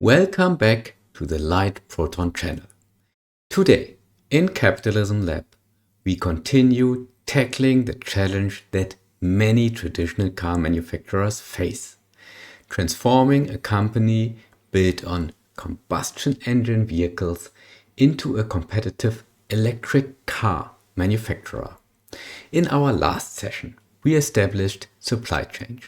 Welcome back to the Light Proton channel. Today, in Capitalism Lab, we continue tackling the challenge that many traditional car manufacturers face, transforming a company built on combustion engine vehicles into a competitive electric car manufacturer. In our last session, we established supply chain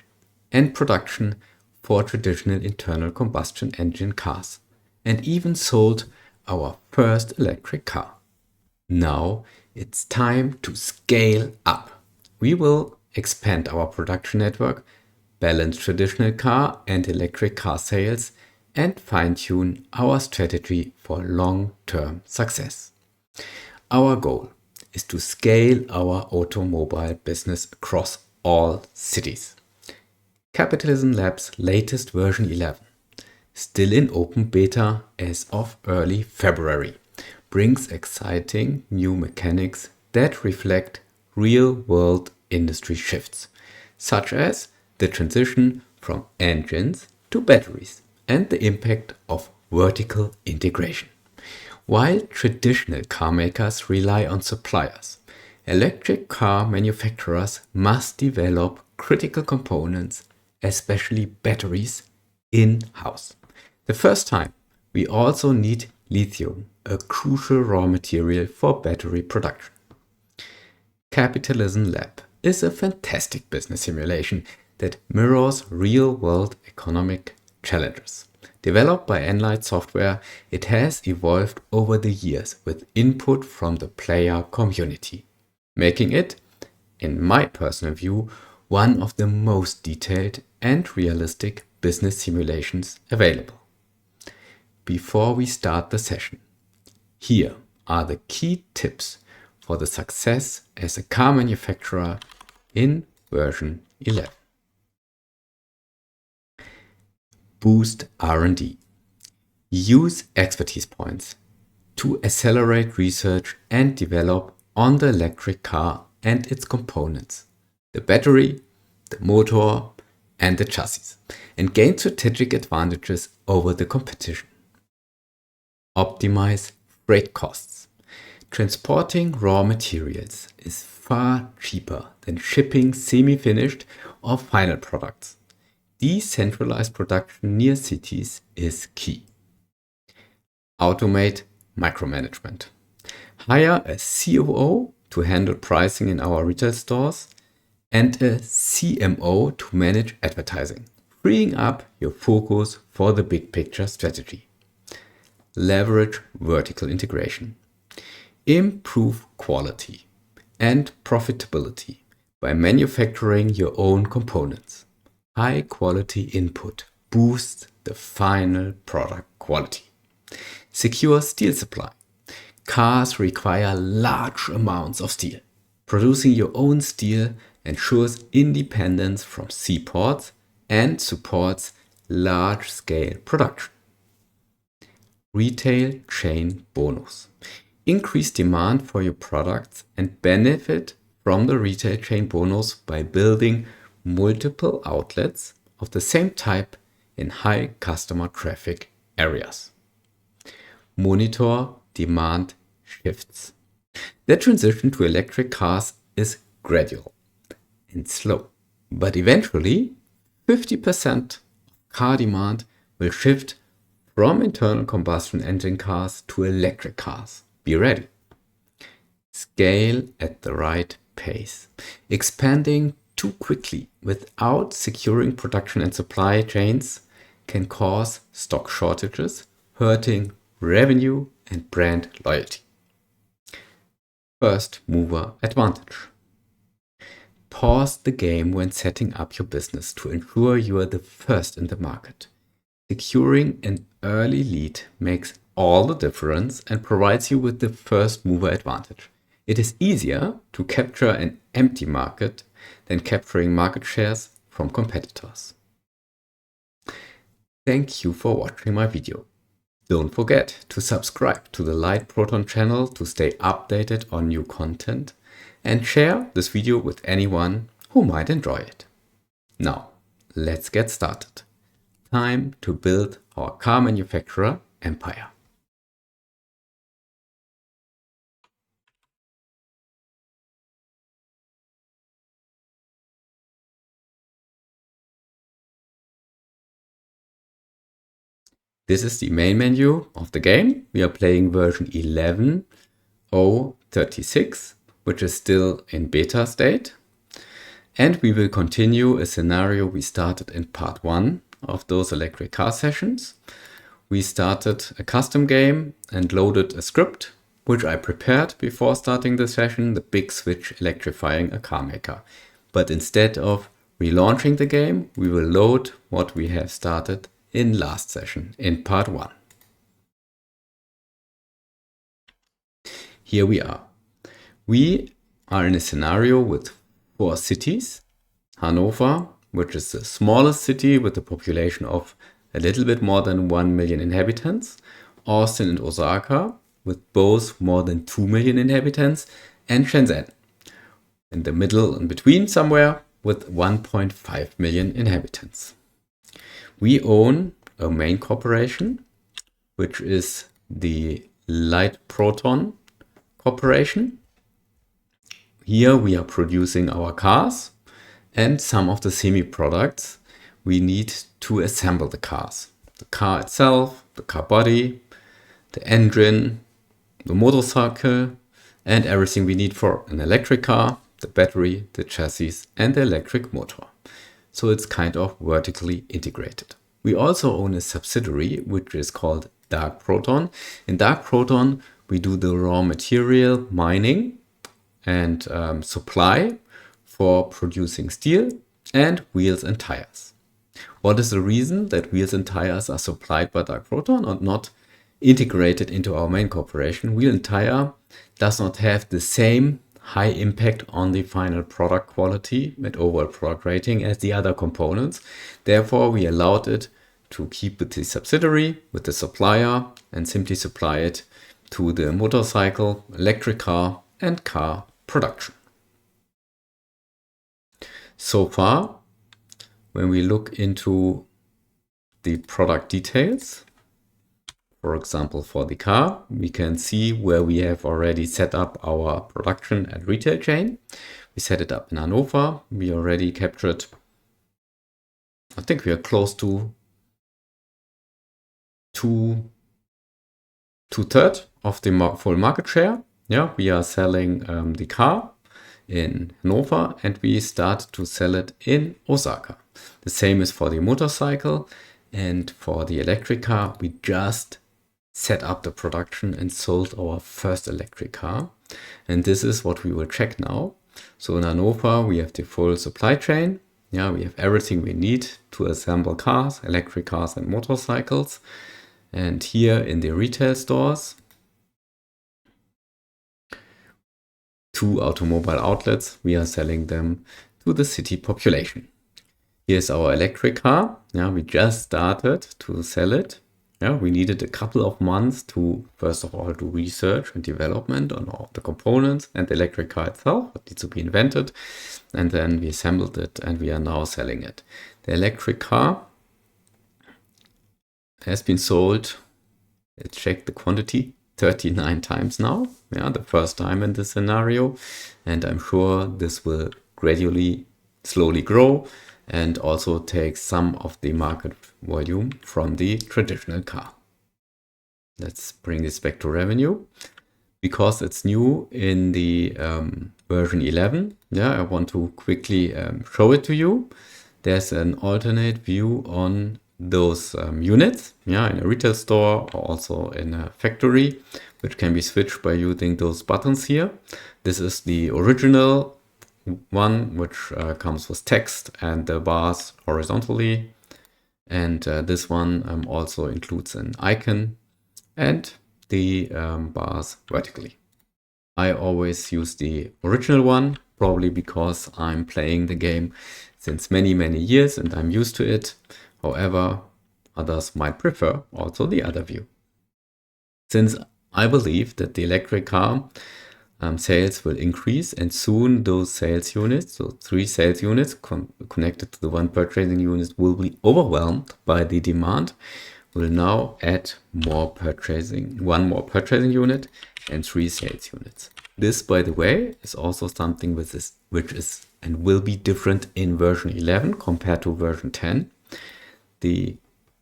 and production for traditional internal combustion engine cars and even sold our first electric car. Now it's time to scale up. We will expand our production network, balance traditional car and electric car sales, and fine-tune our strategy for long-term success. Our goal is to scale our automobile business across all cities. Capitalism Lab's latest version 11, still in open beta as of early February, brings exciting new mechanics that reflect real-world industry shifts, such as the transition from engines to batteries and the impact of vertical integration. While traditional car makers rely on suppliers, electric car manufacturers must develop critical components, especially batteries, in-house. The first time, we also need lithium, a crucial raw material for battery production. Capitalism Lab is a fantastic business simulation that mirrors real-world economic challenges. Developed by Enlight Software, it has evolved over the years with input from the player community, making it, in my personal view, one of the most detailed and realistic business simulations available. Before we start the session, here are the key tips for the success as a car manufacturer in version 11. Boost R&D. Use expertise points to accelerate research and develop on the electric car and its components, the battery, the motor, and the chassis, and gain strategic advantages over the competition. Optimize freight costs. Transporting raw materials is far cheaper than shipping semi-finished or final products. Decentralized production near cities is key. Automate micromanagement. Hire a COO to handle pricing in our retail stores and a CMO to manage advertising, freeing up your focus for the big picture strategy. Leverage vertical integration. Improve quality and profitability by manufacturing your own components. High quality input boosts the final product quality. Secure steel supply. Cars require large amounts of steel. Producing your own steel ensures independence from seaports and supports large-scale production. Retail chain bonus. Increase demand for your products and benefit from the retail chain bonus by building multiple outlets of the same type in high customer traffic areas. Monitor demand shifts. The transition to electric cars is gradual and slow, but eventually 50% of car demand will shift from internal combustion engine cars to electric cars. Be ready. Scale at the right pace. Expanding too quickly without securing production and supply chains can cause stock shortages, hurting revenue and brand loyalty. First mover advantage. Pause the game when setting up your business to ensure you are the first in the market. Securing an early lead makes all the difference and provides you with the first mover advantage. It is easier to capture an empty market than capturing market shares from competitors. Thank you for watching my video. Don't forget to subscribe to the Light Proton channel to stay updated on new content and share this video with anyone who might enjoy it. Now, let's get started. Time to build our car manufacturer empire. This is the main menu of the game. We are playing version 11.036, which is still in beta state. And we will continue a scenario we started in part 1 of those electric car sessions. We started a custom game and loaded a script, which I prepared before starting the session, the big switch electrifying a Carmaker. But instead of relaunching the game, we will load what we have started in last session, in part 1. Here we are. We are in a scenario with 4 cities. Hanover, which is the smallest city with a population of a little bit more than 1 million inhabitants. Austin and Osaka, with both more than 2 million inhabitants. And Shenzhen, in the middle and between somewhere, with 1.5 million inhabitants. We own a main corporation, which is the Light Proton Corporation. Here we are producing our cars and some of the semi-products we need to assemble the cars. The car itself, the car body, the engine, the motorcycle, and everything we need for an electric car, the battery, the chassis, and the electric motor. So it's kind of vertically integrated. We also own a subsidiary which is called Dark Proton. In Dark Proton, we do the raw material mining and supply for producing steel and wheels and tires. What is the reason that wheels and tires are supplied by Dark Proton and not integrated into our main corporation? Wheel and tire does not have the same high impact on the final product quality and overall product rating as the other components. Therefore, we allowed it to keep with the subsidiary, with the supplier, and simply supply it to the motorcycle, electric car, and car production. So far, when we look into the product details, for example, for the car, we can see where we have already set up our production and retail chain. We set it up in Hanover. We already captured, I think we are close to two-thirds of the full market share. Yeah, we are selling the car in Hanover and we start to sell it in Osaka. The same is for the motorcycle, and for the electric car, we just set up the production and sold our first electric car. And this is what we will check now. So in Hanover, we have the full supply chain. Yeah, we have everything we need to assemble cars, electric cars and motorcycles. And here in the retail stores, 2 automobile outlets, we are selling them to the city population. Here's our electric car. Yeah, we just started to sell it. Yeah, we needed a couple of months to, first of all, do research and development on all the components and the electric car itself, what needs to be invented. And then we assembled it and we are now selling it. The electric car has been sold, let's check the quantity, 39 times now. Yeah, the first time in this scenario. And I'm sure this will gradually, slowly grow and also take some of the market volume from the traditional car. Let's bring this back to revenue. Because it's new in the version 11, yeah, I want to quickly show it to you. There's an alternate view on those units, yeah, in a retail store or also in a factory, which can be switched by using those buttons here. This is the original one, which comes with text and the bars horizontally. And this one also includes an icon and the bars vertically. I always use the original one, probably because I'm playing the game since many, many years and I'm used to it. However, others might prefer also the other view. Since I believe that the electric car sales will increase and soon those sales units, so 3 sales units connected to the one purchasing unit, will be overwhelmed by the demand, will now add one more purchasing unit and 3 sales units. This, by the way, is also something which is and will be different in version 11 compared to version 10. The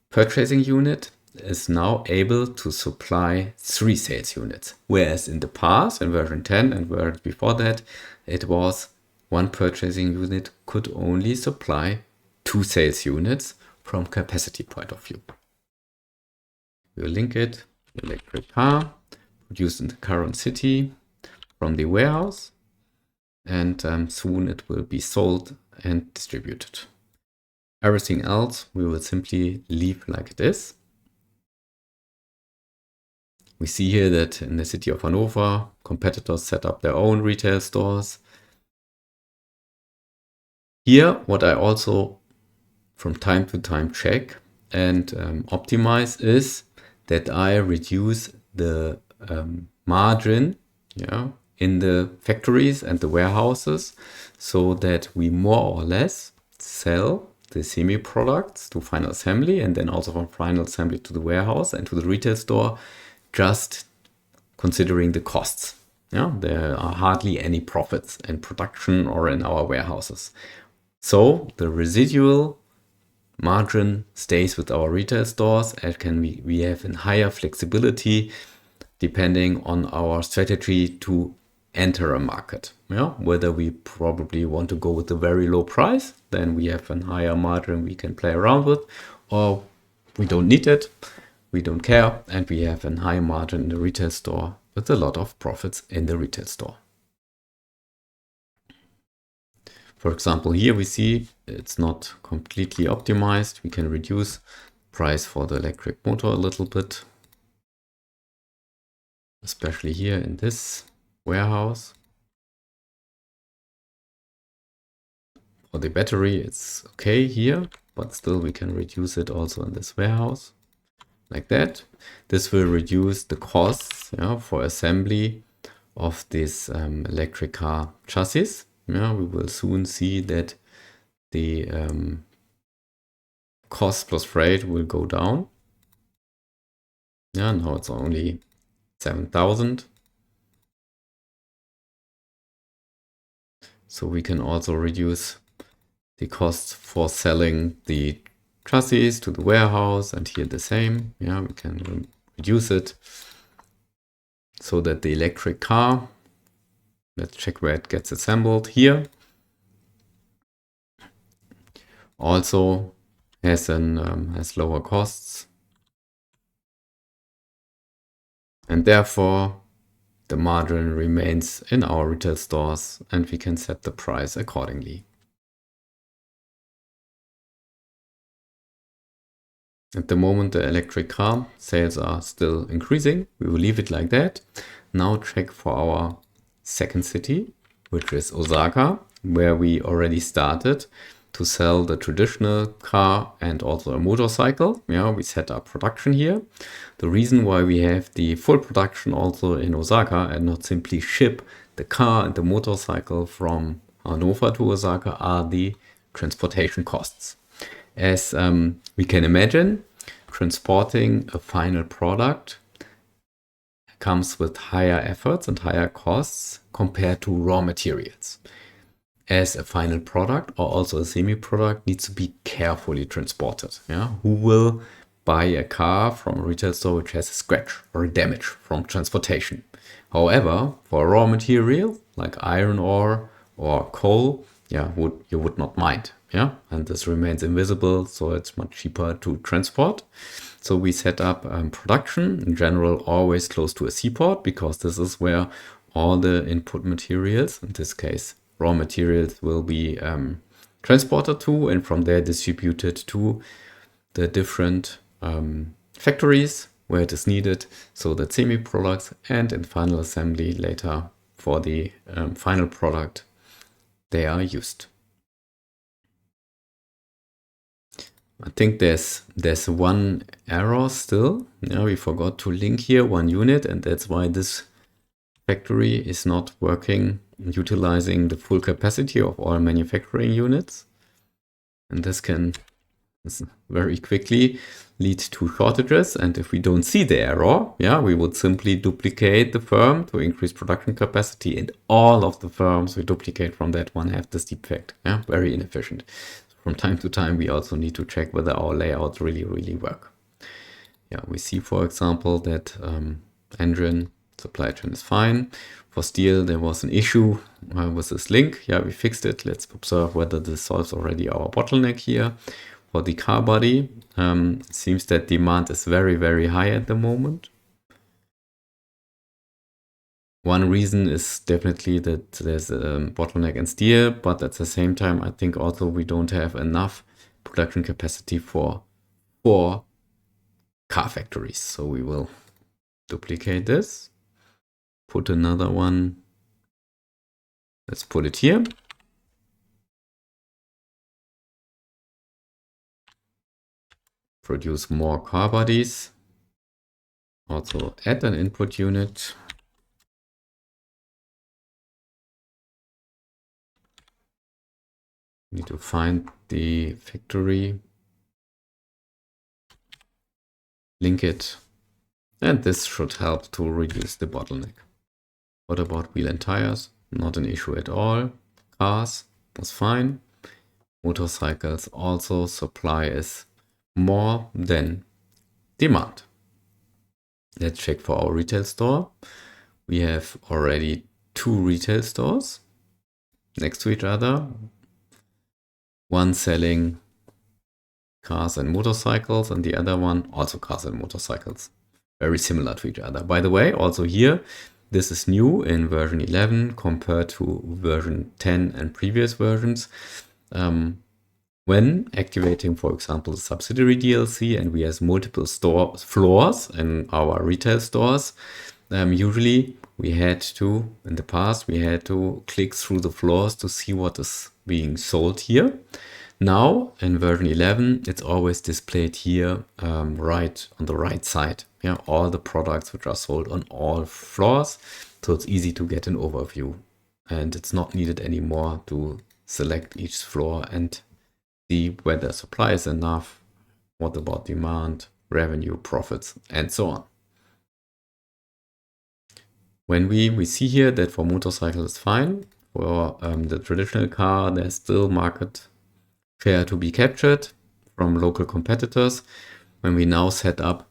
purchasing unit is now able to supply 3 sales units, whereas in the past, in version 10 and version before that, it was one purchasing unit could only supply 2 sales units from capacity point of view. We'll link it, electric car, produced in the current city from the warehouse, and soon it will be sold and distributed. Everything else we will simply leave like it is. We see here that in the city of Hanover, competitors set up their own retail stores. Here, what I also from time to time check and optimize is that I reduce the margin in the factories and the warehouses so that we more or less sell the semi-products to final assembly and then also from final assembly to the warehouse and to the retail store, just considering the costs. There are hardly any profits in production or in our warehouses. So the residual margin stays with our retail stores and we have a higher flexibility depending on our strategy to enter a market. Whether we probably want to go with a very low price, then we have a higher margin we can play around with, or we don't need it, we don't care, and we have a high margin in the retail store with a lot of profits in the retail store. For example, here we see it's not completely optimized. We can reduce price for the electric motor a little bit, especially here in this warehouse. For the battery, it's okay here, but still we can reduce it also in this warehouse like that. This will reduce the costs for assembly of this electric car chassis. We will soon see that the cost plus freight will go down. Now it's only 7,000. So we can also reduce the cost for selling the chassis to the warehouse, and here the same. We can reduce it so that the electric car, let's check where it gets assembled here, also has lower costs, and therefore the margin remains in our retail stores and we can set the price accordingly. At the moment, the electric car sales are still increasing. We will leave it like that. Now check for our second city, which is Osaka, where we already started to sell the traditional car and also a motorcycle. We set up production here. The reason why we have the full production also in Osaka and not simply ship the car and the motorcycle from Hannover to Osaka are the transportation costs. As we can imagine, transporting a final product comes with higher efforts and higher costs compared to raw materials. As a final product or also a semi-product needs to be carefully transported. Who will buy a car from a retail store which has a scratch or a damage from transportation? However, for raw material like iron ore or coal, you would not mind. And this remains invisible, so it's much cheaper to transport. So we set up production, in general, always close to a seaport, because this is where all the input materials, in this case, raw materials, will be transported to and from there distributed to the different factories where it is needed, so that semi-products and in final assembly later for the final product, they are used. I think there's one error still. We forgot to link here one unit, and that's why this factory is not working, utilizing the full capacity of all manufacturing units. And this can This very quickly lead to shortages. And if we don't see the error, yeah, we would simply duplicate the firm to increase production capacity, and all of the firms we duplicate from that one have this defect. Yeah, very inefficient. From time to time, we also need to check whether our layouts really work. Yeah, we see, for example, that engine supply chain is fine. For steel, there was an issue with this link. Yeah, we fixed it. Let's observe whether this solves already our bottleneck here. For the car body, it seems that demand is very high at the moment. One reason is definitely that there's a bottleneck in steel, but at the same time, I think also we don't have enough production capacity for 4 car factories. So we will duplicate this, put another one. Let's put it here. Produce more car bodies. Also add an input unit. Need to find the factory, link it, and this should help to reduce the bottleneck. What about wheel and tires? Not an issue at all. Cars was fine. Motorcycles also, supply is more than demand. Let's check for our retail store. We have already 2 retail stores next to each other. One selling cars and motorcycles, and the other one also cars and motorcycles. Very similar to each other. By the way, also here, this is new in version 11 compared to version 10 and previous versions. When activating, for example, the subsidiary DLC, and we have multiple floors in our retail stores, usually we had to, in the past, we had to click through the floors to see what is being sold here. Now in version 11, it's always displayed here, right on the right side. Yeah, all the products which are sold on all floors. So it's easy to get an overview, and it's not needed anymore to select each floor and see whether supply is enough, what about demand, revenue, profits, and so on. When we see here that for motorcycle is fine, for the traditional car, there's still market share to be captured from local competitors. When we now set up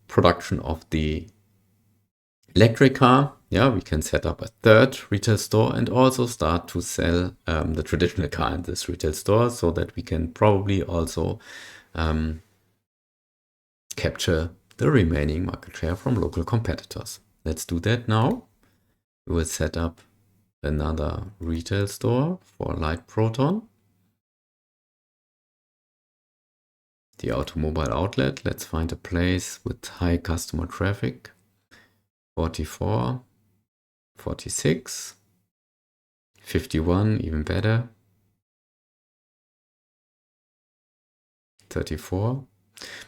production of the electric car, yeah, we can set up a 3rd retail store and also start to sell the traditional car in this retail store, so that we can probably also capture the remaining market share from local competitors. Let's do that now. We will set up another retail store for light proton. The automobile outlet, let's find a place with high customer traffic. 44, 46, 51, even better. 34.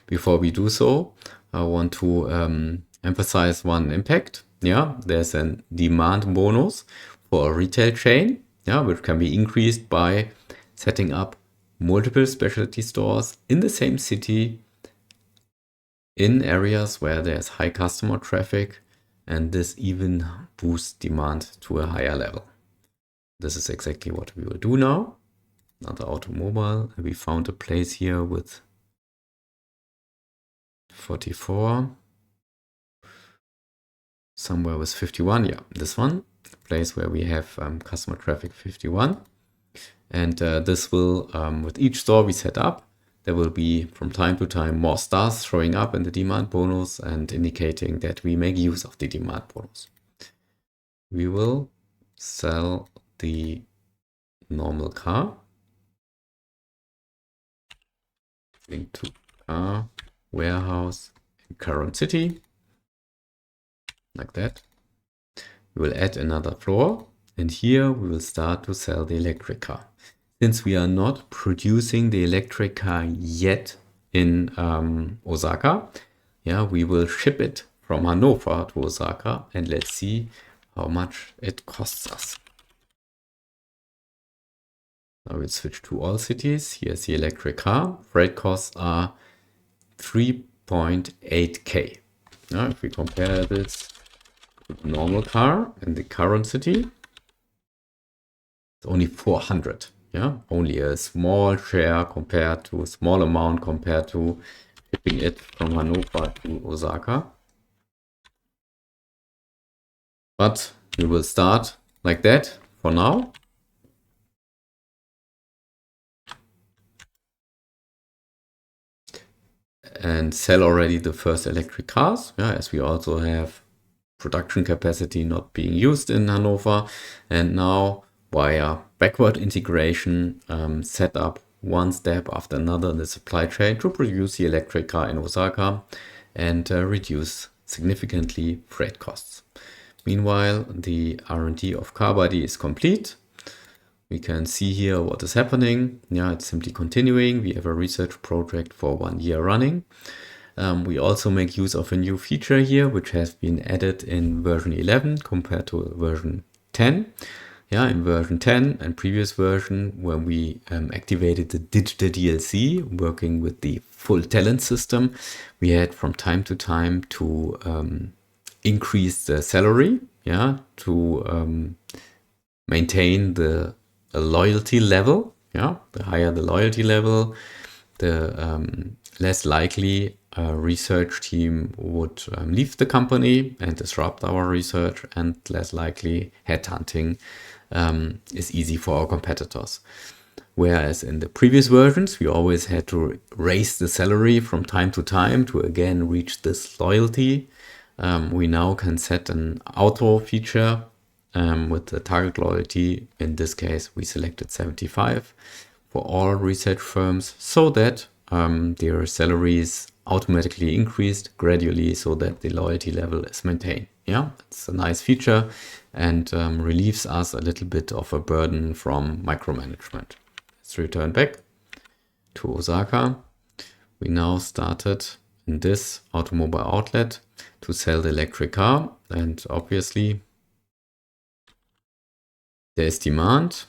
Before we do so, I want to emphasize one impact. Yeah, there's a demand bonus for a retail chain, yeah, which can be increased by setting up multiple specialty stores in the same city in areas where there's high customer traffic, and this even boosts demand to a higher level. This is exactly what we will do now. Another automobile, we found a place here with 44, somewhere with 51, yeah, this one, place where we have customer traffic 51. And this will, with each store we set up, there will be from time to time more stars showing up in the demand bonus and indicating that we make use of the demand bonus. We will sell the normal car. Link to car warehouse in current city, like that. We will add another floor, and here we will start to sell the electric car. Since we are not producing the electric car yet in Osaka, yeah, we will ship it from Hannover to Osaka, and let's see how much it costs us. Now we'll switch to all cities. Here's the electric car. Freight costs are 3.8K. Now, if we compare this to the normal car in the current city, it's only 400. Yeah, only a small share compared to a small amount compared to shipping it from Hannover to Osaka. But we will start like that for now. And sell already the first electric cars, yeah, as we also have production capacity not being used in Hannover. And now via backward integration, set up one step after another in the supply chain to produce the electric car in Osaka and reduce significantly freight costs. Meanwhile, the R&D of CarBuddy is complete. We can see here what is happening. Yeah, it's simply continuing. We have a research project for 1 year running. We also make use of a new feature here, which has been added in version 11 compared to version 10. Yeah, in version 10 and previous version, when we activated the digital DLC, working with the full talent system, we had from time to time to increase the salary, yeah, to maintain the loyalty level. Yeah, the higher the loyalty level, the less likely a research team would leave the company and disrupt our research, and less likely headhunting is easy for our competitors. Whereas in the previous versions, we always had to raise the salary from time to time to again reach this loyalty. We now can set an auto feature with the target loyalty. In this case, we selected 75 for all research firms, so that their salaries automatically increased gradually so that the loyalty level is maintained. Yeah, it's a nice feature and relieves us a little bit of a burden from micromanagement. Let's return back to Osaka. We now started in this automobile outlet to sell the electric car, and obviously there's demand.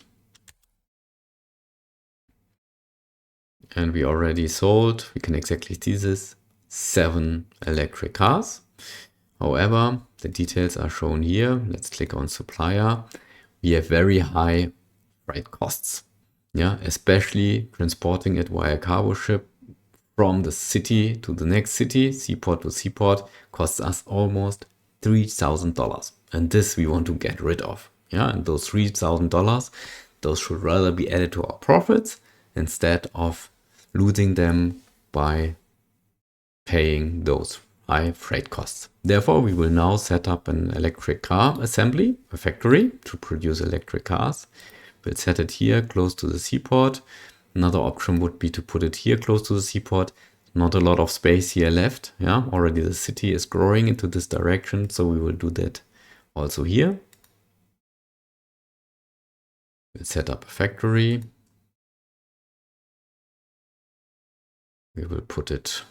And we already sold, we can exactly see this, 7 electric cars. However, the details are shown here. Let's click on supplier. We have very high freight costs. Yeah, especially transporting it via cargo ship from the city to the next city, seaport to seaport, costs us almost $3,000. And this we want to get rid of. Yeah, and those $3,000, those should rather be added to our profits instead of losing them by paying those high freight costs. Therefore, we will now set up an electric car assembly, a factory to produce electric cars. We'll set it here close to the seaport. Another option would be to put it here close to the seaport. Not a lot of space here left. Yeah, already the city is growing into this direction, so we will do that also here. We'll set up a factory. We will put it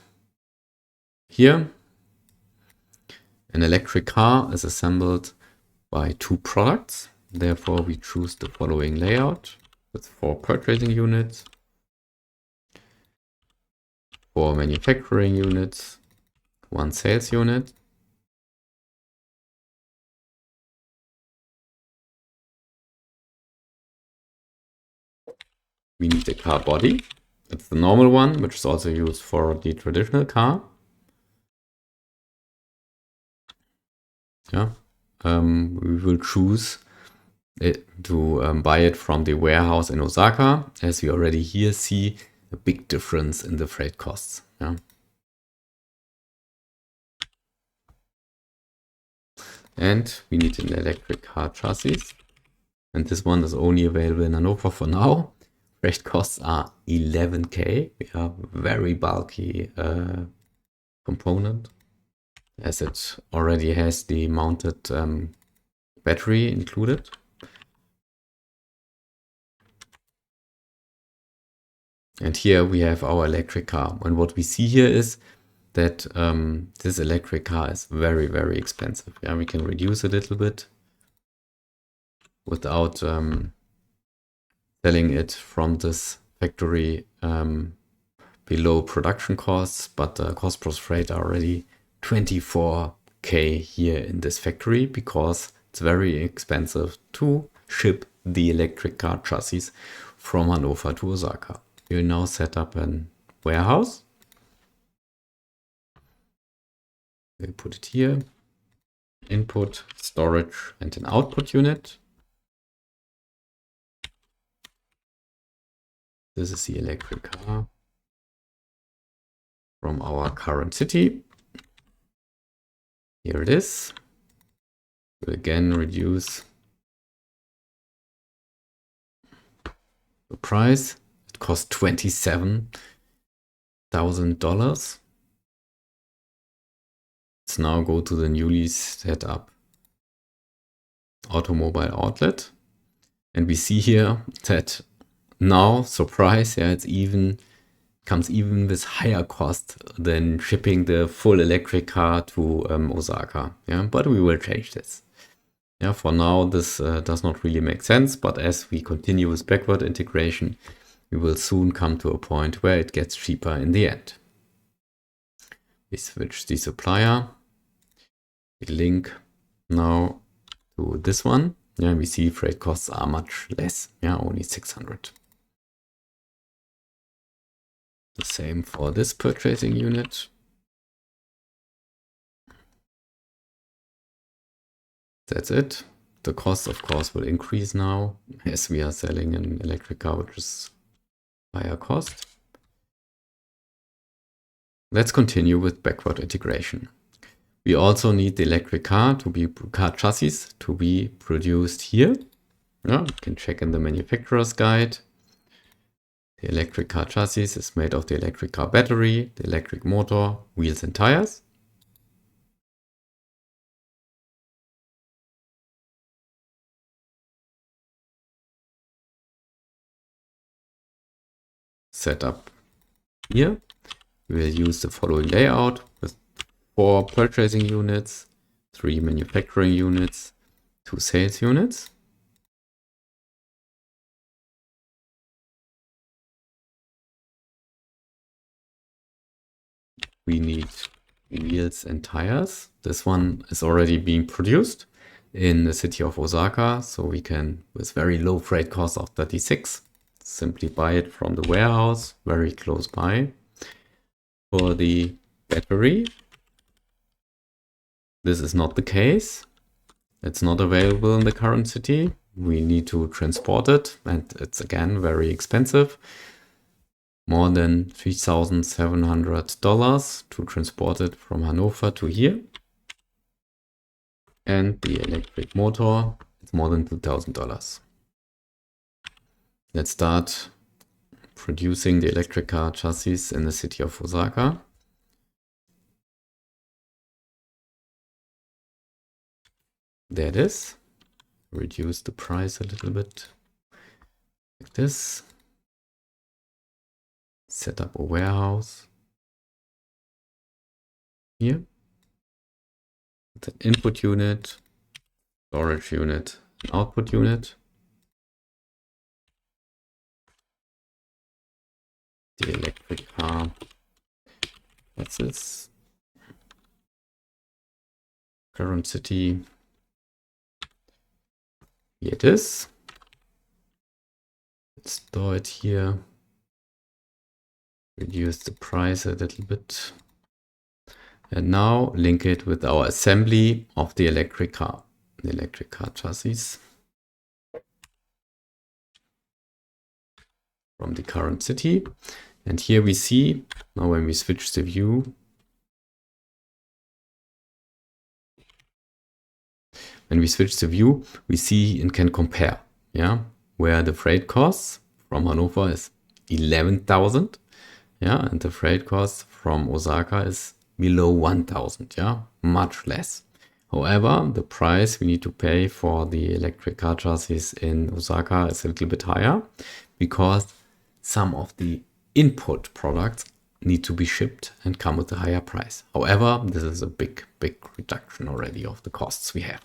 here. An electric car is assembled by 2 products. Therefore, we choose the following layout with 4 purchasing units, 4 manufacturing units, 1 sales unit. We need the car body. It's the normal one, which is also used for the traditional car. Yeah, we will choose it to buy it from the warehouse in Osaka, as we already here see a big difference in the freight costs. Yeah. And we need an electric car chassis. And this one is only available in Hannover for now. Freight costs are 11K. We have a very bulky component, as it already has the mounted battery included. And here we have our electric car. And what we see here is that this electric car is very, very expensive. Yeah, we can reduce a little bit without selling it from this factory below production costs, but the cost plus freight are already 24K here in this factory because it's very expensive to ship the electric car chassis from Hanover to Osaka. We'll now set up a warehouse. We'll put it here. Input, storage, and an output unit. This is the electric car from our current city. Here it is. We'll again reduce the price. It costs $27,000. Let's now go to the newly set up automobile outlet. And we see here that now, surprise, yeah, comes even with higher cost than shipping the full electric car to Osaka. Yeah, but we will change this. Yeah, for now, this does not really make sense, but as we continue with backward integration, we will soon come to a point where it gets cheaper in the end. We switch the supplier. We link now to this one. Yeah, we see freight costs are much less. Yeah, only 600. The same for this purchasing unit. That's it. The cost, of course, will increase now as we are selling an electric car, which is higher cost. Let's continue with backward integration. We also need the electric car chassis to be produced here. Yeah, you can check in the manufacturer's guide. The electric car chassis is made of the electric car battery, the electric motor, wheels and tires. Set up here. We will use the following layout with 4 purchasing units, 3 manufacturing units, 2 sales units. We need wheels and tires. This one is already being produced in the city of Osaka, so we can, with very low freight cost of 36, simply buy it from the warehouse very close by. For the battery, this is not the case. It's not available in the current city. We need to transport it, and it's again very expensive. More than $3,700 to transport it from Hanover to here. And the electric motor, it's more than $2,000. Let's start producing the electric car chassis in the city of Osaka. There it is. Reduce the price a little bit like this. Set up a warehouse here. The input unit, storage unit, output unit. The electric car. That's this. Current city. Here it is. Let's store it here. Reduce the price a little bit. And now link it with our assembly of the electric car chassis from the current city. And here we see, now when we switch the view, we see and can compare, yeah, where the freight costs from Hanover is 11,000. Yeah, and the freight cost from Osaka is below 1,000, yeah, much less. However, the price we need to pay for the electric car chassis in Osaka is a little bit higher because some of the input products need to be shipped and come with a higher price. However, this is a big reduction already of the costs we have.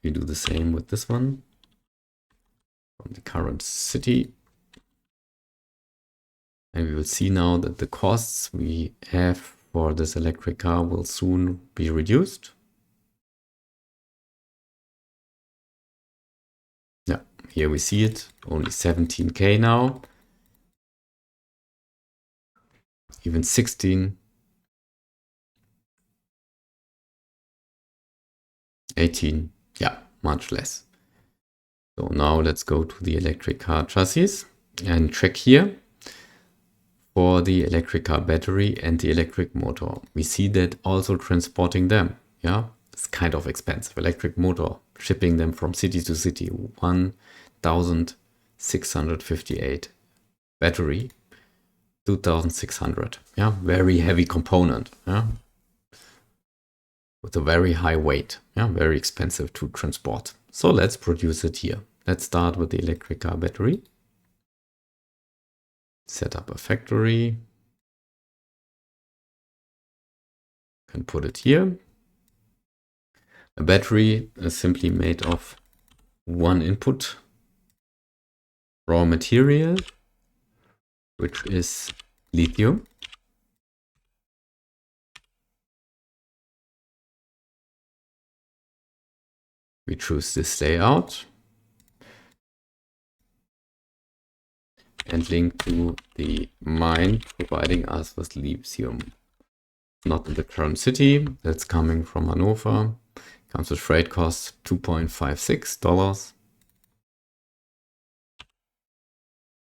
We do the same with this one. from the current city. And we will see now that the costs we have for this electric car will soon be reduced. Yeah, here we see it, only 17K now. Even 16, 18, yeah, much less. So now let's go to the electric car chassis and check here for the electric car battery and the electric motor. We see that also transporting them, yeah, it's kind of expensive. Electric motor, shipping them from city to city, 1,658. Battery, 2,600. Yeah, very heavy component. Yeah, with a very high weight. Yeah, very expensive to transport. So let's produce it here. Let's start with the electric car battery. Set up a factory. Can put it here. A battery is simply made of one input raw material, which is lithium. We choose this layout and link to the mine providing us with lithium. Not in the current city, that's coming from Hanover. Comes with freight costs $2.56.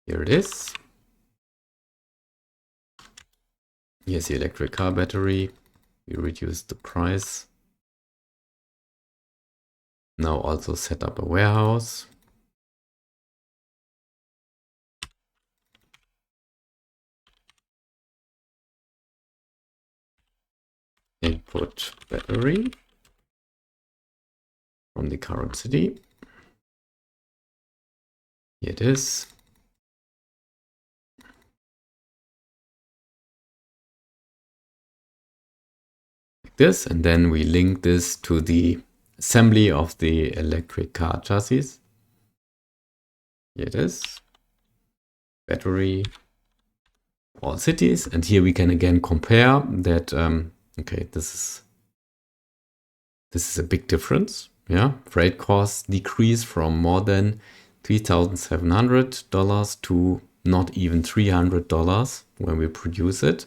Here it is. Here's the electric car battery. We reduce the price. Now also set up a warehouse. Input battery from the current city. Here it is. Like this, and then we link this to the assembly of the electric car chassis. Here it is. Battery, all cities, and here we can again compare that. Okay, this is a big difference. Yeah, freight costs decrease from more than $3,700 to not even $300 when we produce it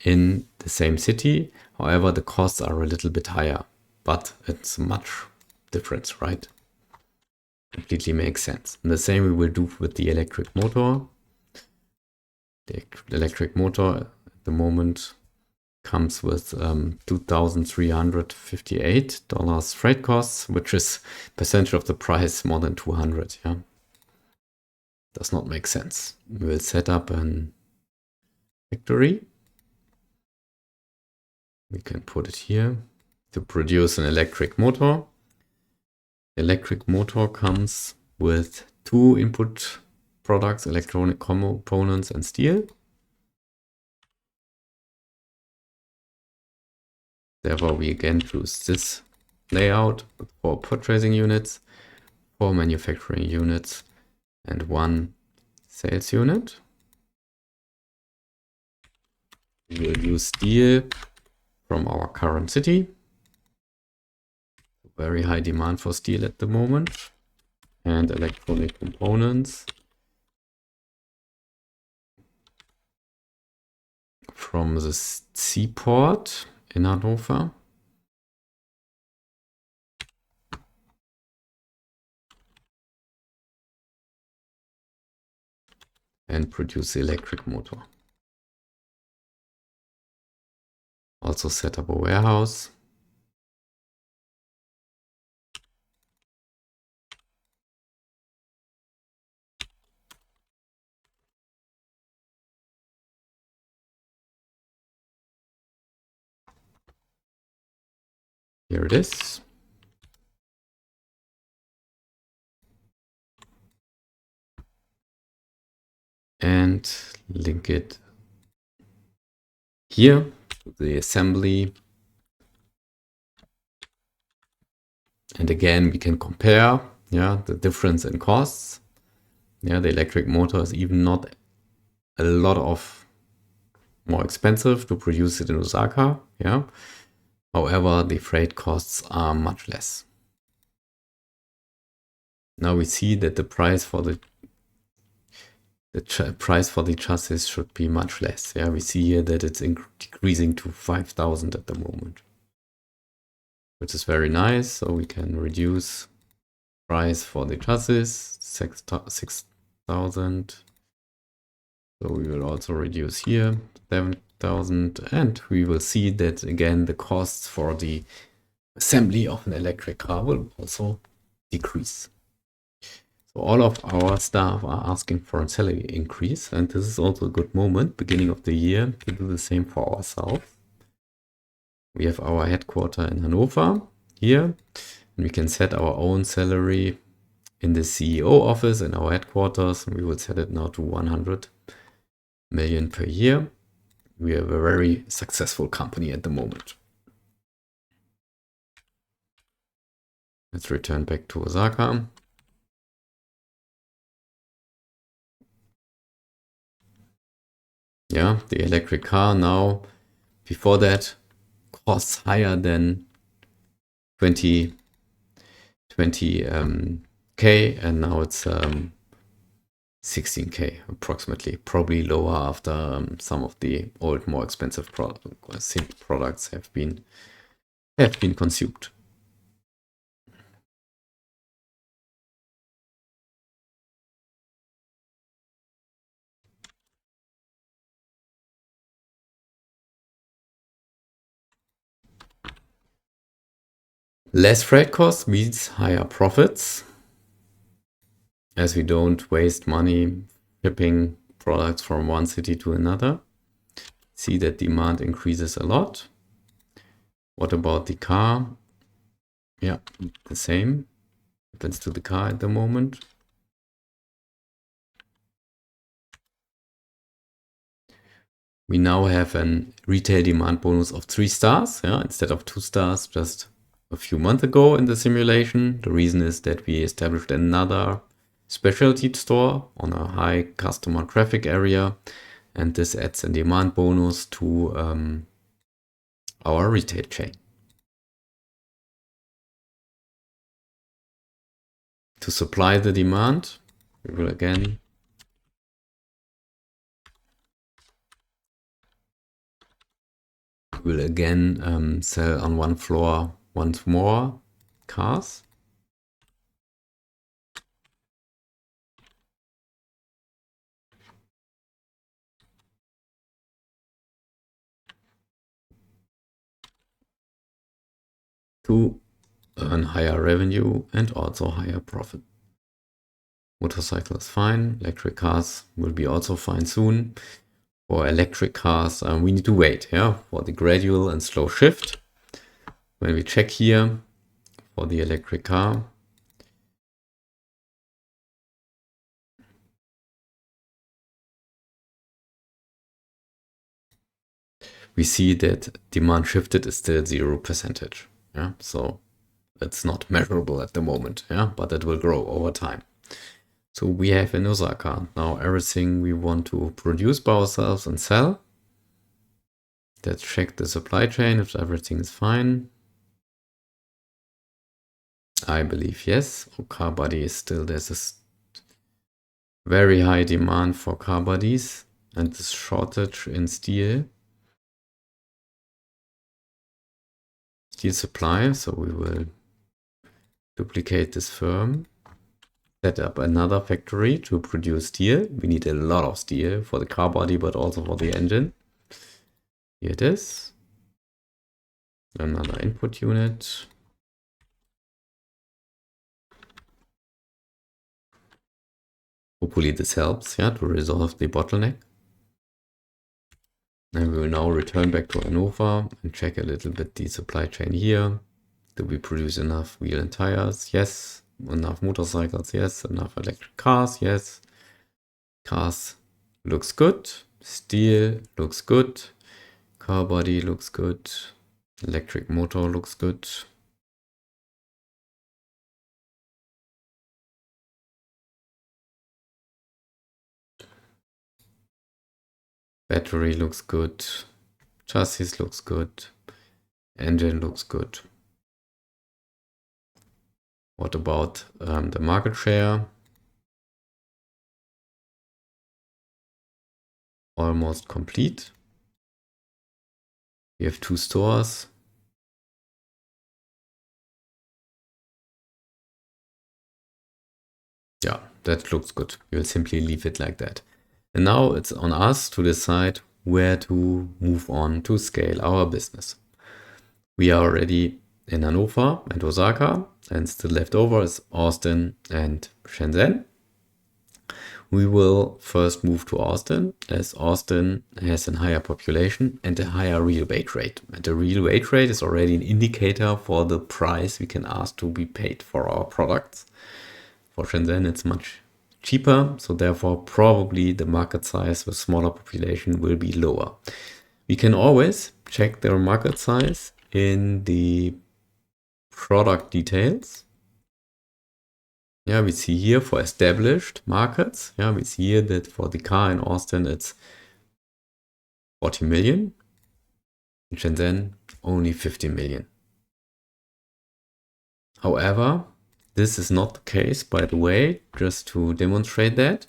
in the same city. However, the costs are a little bit higher, but it's much difference, right? Completely makes sense. And the same we will do with the electric motor. The electric motor at the moment comes with $2,358 freight costs, which is percentage of the price more than 200. Yeah, does not make sense. We will set up a factory. We can put it here to produce an electric motor. Electric motor comes with two input products, electronic components and steel. Therefore, we again choose this layout with 4 purchasing units, 4 manufacturing units, and 1 sales unit. We will use steel from our current city. Very high demand for steel at the moment. And electronic components from the seaport in Hanover. And produce the electric motor. Also set up a warehouse. Here it is. And link it here to the assembly. And again, we can compare, yeah, the difference in costs. Yeah, the electric motor is even not a lot of more expensive to produce it in Osaka. Yeah. However, the freight costs are much less. Now we see that the price for the price for the chassis should be much less. Yeah, we see here that it's decreasing to 5,000 at the moment, which is very nice. So we can reduce price for the chassis 6,000. So we will also reduce here 7,000, and we will see that again the costs for the assembly of an electric car will also decrease. So all of our staff are asking for a salary increase, and this is also a good moment, beginning of the year, to do the same for ourselves. We have our headquarter in Hanover here, and we can set our own salary in the CEO office in our headquarters, and we will set it now to 100 million per year. We have a very successful company at the moment. Let's return back to Osaka. Yeah, the electric car now, before that, costs higher than 20K, and now it's 16K approximately, probably lower after some of the old, more expensive products have been consumed. Less freight costs means higher profits, as we don't waste money shipping products from one city to another. See that demand increases a lot. What about the car? Yeah, the same happens to the car at the moment. We now have a retail demand bonus of 3 stars, yeah, instead of 2 stars just a few months ago in the simulation. The reason is that we established another specialty store on a high customer traffic area, and this adds a demand bonus to our retail chain. To supply the demand, we will again sell on one floor once more cars. To earn higher revenue and also higher profit. Motorcycle is fine. Electric cars will be also fine soon. For electric cars, we need to wait, yeah, for the gradual and slow shift. When we check here for the electric car, we see that demand shifted is still 0%. Yeah, so it's not measurable at the moment, yeah, but it will grow over time. So we have in Osaka now everything we want to produce by ourselves and sell. Let's check the supply chain if everything is fine. I believe yes. Car body is still, there's a very high demand for car bodies and this shortage in steel supply. So we will duplicate this firm, set up another factory to produce steel. We need a lot of steel for the car body, but also for the engine. Here it is. Another input unit. Hopefully this helps, yeah, to resolve the bottleneck. And we will now return back to Hanover and check a little bit the supply chain here. Do we produce enough wheel and tires? Yes. Enough motorcycles? Yes. Enough electric cars? Yes. Cars looks good. Steel looks good. Car body looks good. Electric motor looks good. Battery looks good. Chassis looks good. Engine looks good. What about the market share? Almost complete. We have 2 stores. Yeah, that looks good. We'll simply leave it like that. And now it's on us to decide where to move on to scale our business. We are already in Hannover and Osaka, and still left over is Austin and Shenzhen. We will first move to Austin, as Austin has a higher population and a higher real wage rate. And the real wage rate is already an indicator for the price we can ask to be paid for our products. For Shenzhen, it's much cheaper, so therefore probably the market size with smaller population will be lower. We can always check their market size in the product details. Yeah, we see here for established markets. Yeah, we see here that for the car in Austin, it's 40 million. In Shenzhen, only 50 million. However, this is not the case, by the way, just to demonstrate that,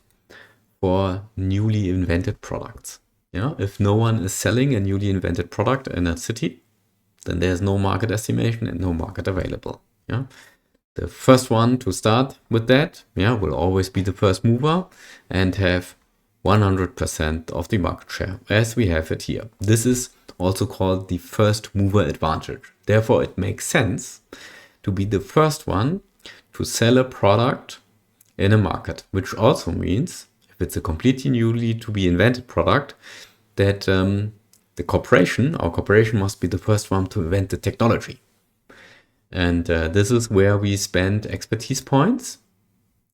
for newly invented products. Yeah, if no one is selling a newly invented product in a city, then there's no market estimation and no market available. Yeah. The first one to start with that, will always be the first mover and have 100% of the market share, as we have it here. This is also called the first mover advantage. Therefore, it makes sense to be the first one to sell a product in a market, which also means, if it's a completely newly to be invented product, that our corporation must be the first one to invent the technology. And this is where we spend expertise points.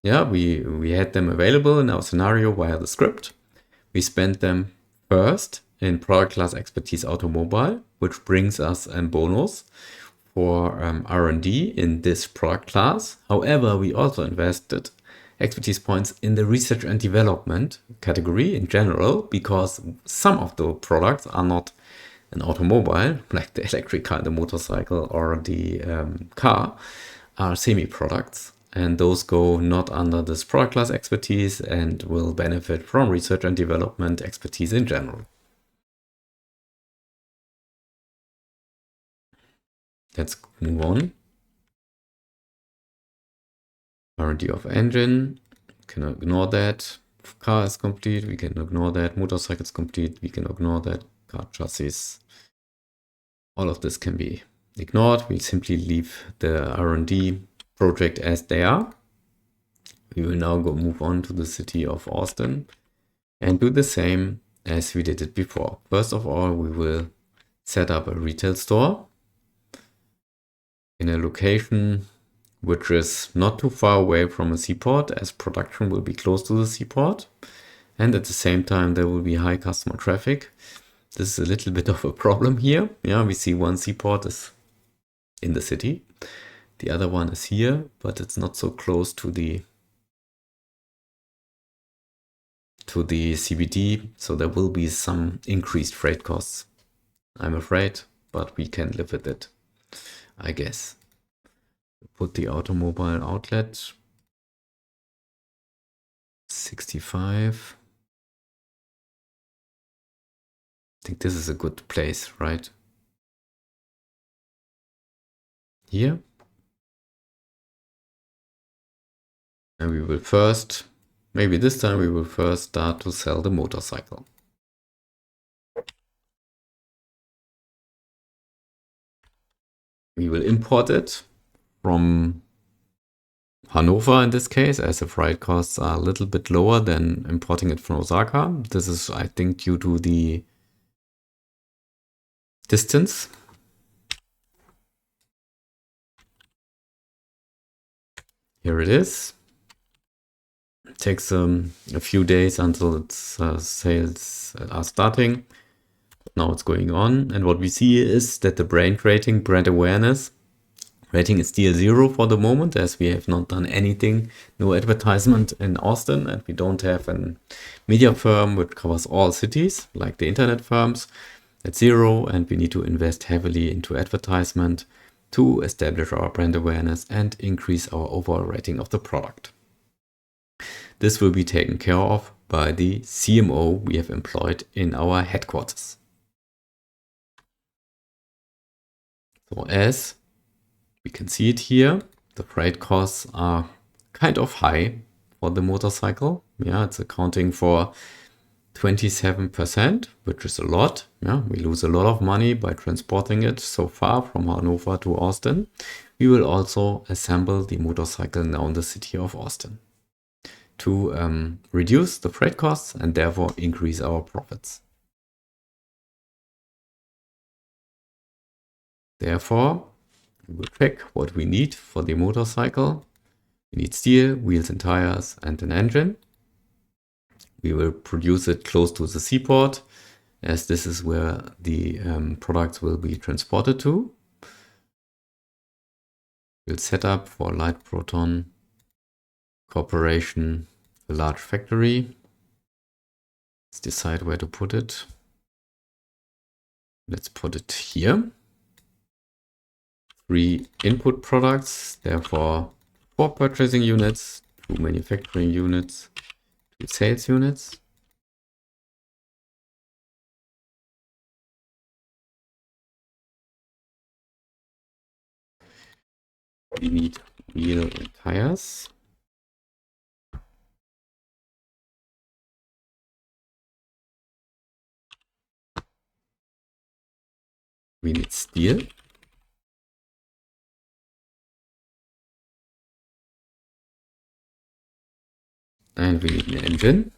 Yeah, we had them available in our scenario via the script. We spent them first in product class expertise automobile, which brings us a bonus for R&D in this product class. However, we also invested expertise points in the research and development category in general, because some of the products are not an automobile, like the electric car, the motorcycle, or the car, are semi-products. And those go not under this product class expertise and will benefit from research and development expertise in general. Let's move on. R&D of engine, can ignore that. Car is complete, we can ignore that. Motorcycle is complete, we can ignore that. Car chassis, all of this can be ignored. We'll simply leave the R&D project as they are. We will now move on to the city of Austin and do the same as we did it before. First of all, we will set up a retail store in a location which is not too far away from a seaport, as production will be close to the seaport. And at the same time, there will be high customer traffic. This is a little bit of a problem here. Yeah, we see one seaport is in the city. The other one is here, but it's not so close to the CBD. So there will be some increased freight costs, I'm afraid, but we can live with it, I guess. Put the automobile outlet 65. I think this is a good place, right? Here. And we will first, maybe this time we will first start to sell the motorcycle. We will import it from Hannover in this case, as the freight costs are a little bit lower than importing it from Osaka. This is, I think, due to the distance. Here it is. It takes a few days until its sales are starting. Now it's going on. And what we see is that the brand rating, brand awareness, Rating is still 0 for the moment, as we have not done anything, no advertisement in Austin, and we don't have a media firm which covers all cities, like the internet firms. At 0, and we need to invest heavily into advertisement to establish our brand awareness and increase our overall rating of the product. This will be taken care of by the CMO we have employed in our headquarters. So as we can see it here, the freight costs are kind of high for the motorcycle. Yeah, it's accounting for 27%, which is a lot. Yeah, we lose a lot of money by transporting it so far from Hanover to Austin. We will also assemble the motorcycle now in the city of Austin to reduce the freight costs and therefore increase our profits. Therefore, we will check what we need for the motorcycle. We need steel, wheels and tires, and an engine. We will produce it close to the seaport, as this is where the products will be transported to. We'll set up for Light Proton Corporation a large factory. Let's decide where to put it. Let's put it here. 3 input products, therefore 4 purchasing units, 2 manufacturing units, 2 sales units. We need wheel and tires. We need steel. And we need an engine.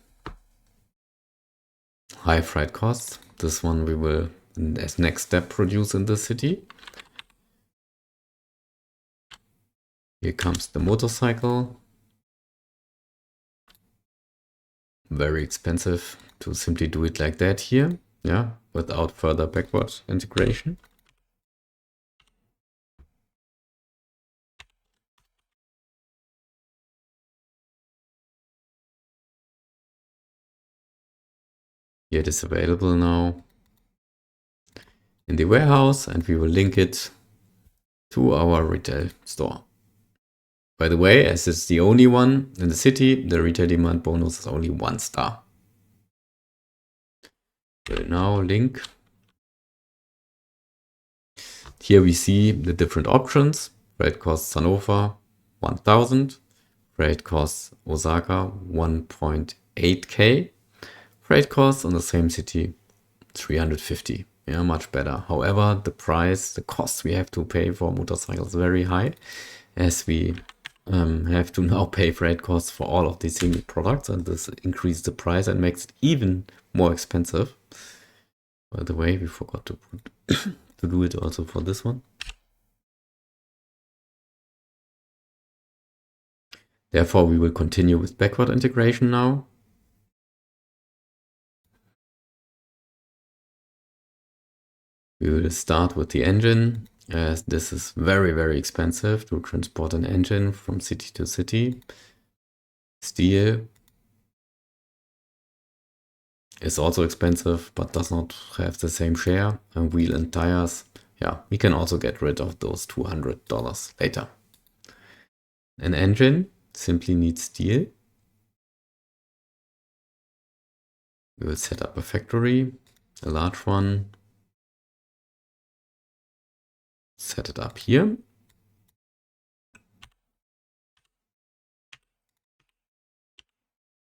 High freight costs. This one we will, as next step, produce in the city. Here comes the motorcycle. Very expensive to simply do it like that here, yeah, without further backward integration. Here it is available now in the warehouse, and we will link it to our retail store. By the way, as it's the only one in the city, the retail demand bonus is only 1 star. We'll now link. Here we see the different options. Freight costs Hannover 1000, freight costs Osaka 1.8k, freight costs on the same city 350. Yeah, much better. However, the cost we have to pay for motorcycles is very high, as we have to now pay freight costs for all of these single products, and this increases the price and makes it even more expensive. By the way, we forgot to put to do it also for this one. Therefore, we will continue with backward integration now. We will start with the engine, as this is very, very expensive to transport an engine from city to city. Steel is also expensive, but does not have the same share. And wheel and tires, yeah, we can also get rid of those $200 later. An engine simply needs steel. We will set up a factory, a large one. Set it up here.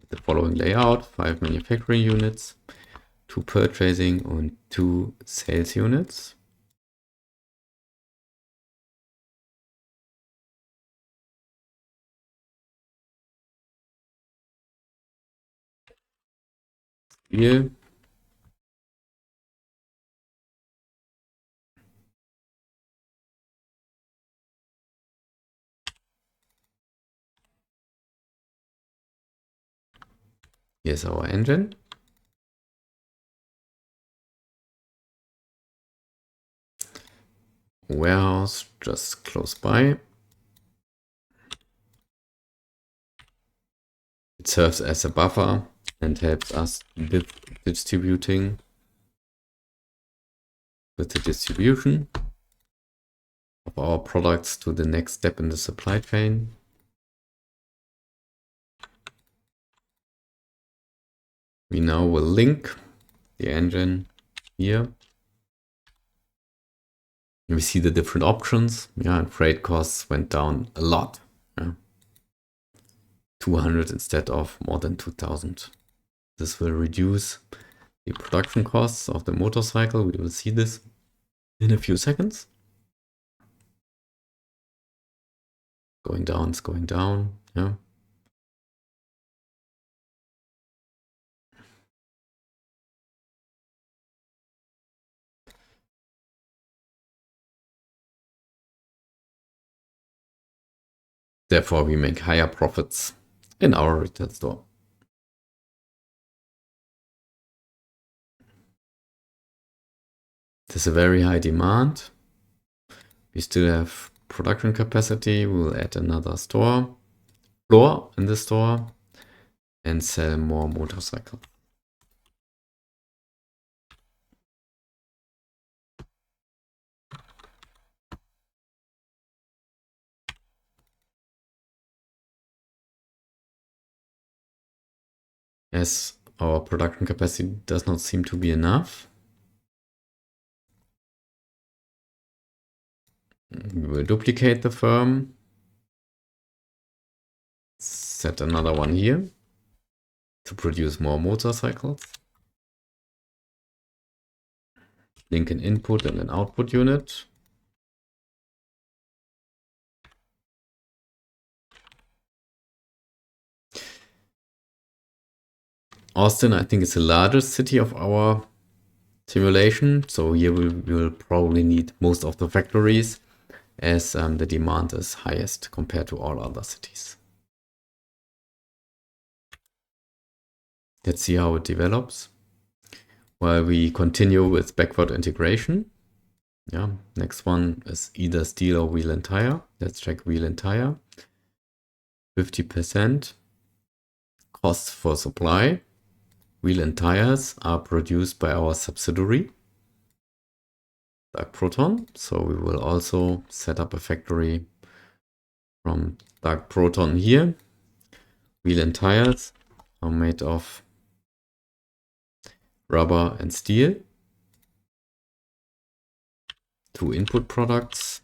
The following layout: 5 manufacturing units, 2 purchasing and 2 sales units. Here. Here's our engine. warehouse just close by. It serves as a buffer and helps us with distributing with the distribution of our products to the next step in the supply chain. We now will link the engine here. We see the different options. Yeah, and freight costs went down a lot. Yeah. 200 instead of more than 2000. This will reduce the production costs of the motorcycle. We will see this in a few seconds. Going down, it's going down. Yeah. Therefore, we make higher profits in our retail store. There's a very high demand. We still have production capacity. We will add another floor in the store and sell more motorcycles. As our production capacity does not seem to be enough, we will duplicate the firm, set another one here to produce more motorcycles, link an input and an output unit. Austin, I think, is the largest city of our simulation. So here we will probably need most of the factories as the demand is highest compared to all other cities. Let's see how it develops. While we continue with backward integration. Yeah, next one is either steel or wheel and tire. Let's check wheel and tire. 50% cost for supply. Wheel and tires are produced by our subsidiary, Dark Proton. So we will also set up a factory from Dark Proton here. Wheel and tires are made of rubber and steel. 2 input products.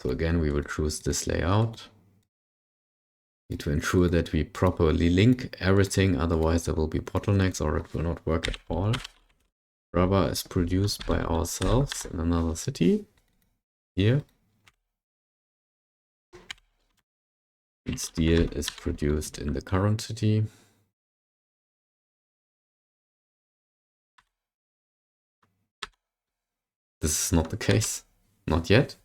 So again, we will choose this layout. Need to ensure that we properly link everything, otherwise there will be bottlenecks or it will not work at all. Rubber is produced by ourselves in another city here. And steel is produced in the current city. This is not the case, not yet.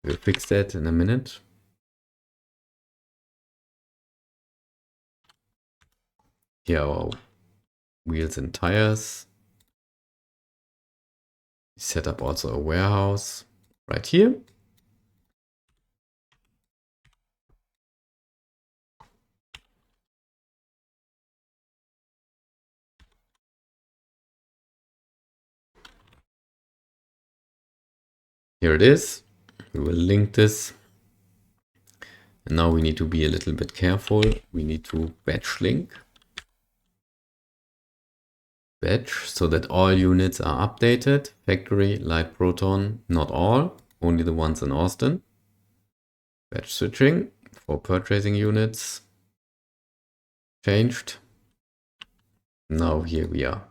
We'll fix that in a minute. Here are our wheels and tires. We set up also a warehouse right here. Here it is. We will link this. And now we need to be a little bit careful. We need to batch link. Batch so that all units are updated. Factory, Light Proton, not all, only the ones in Austin. Batch switching for purchasing units. Changed. Now here we are.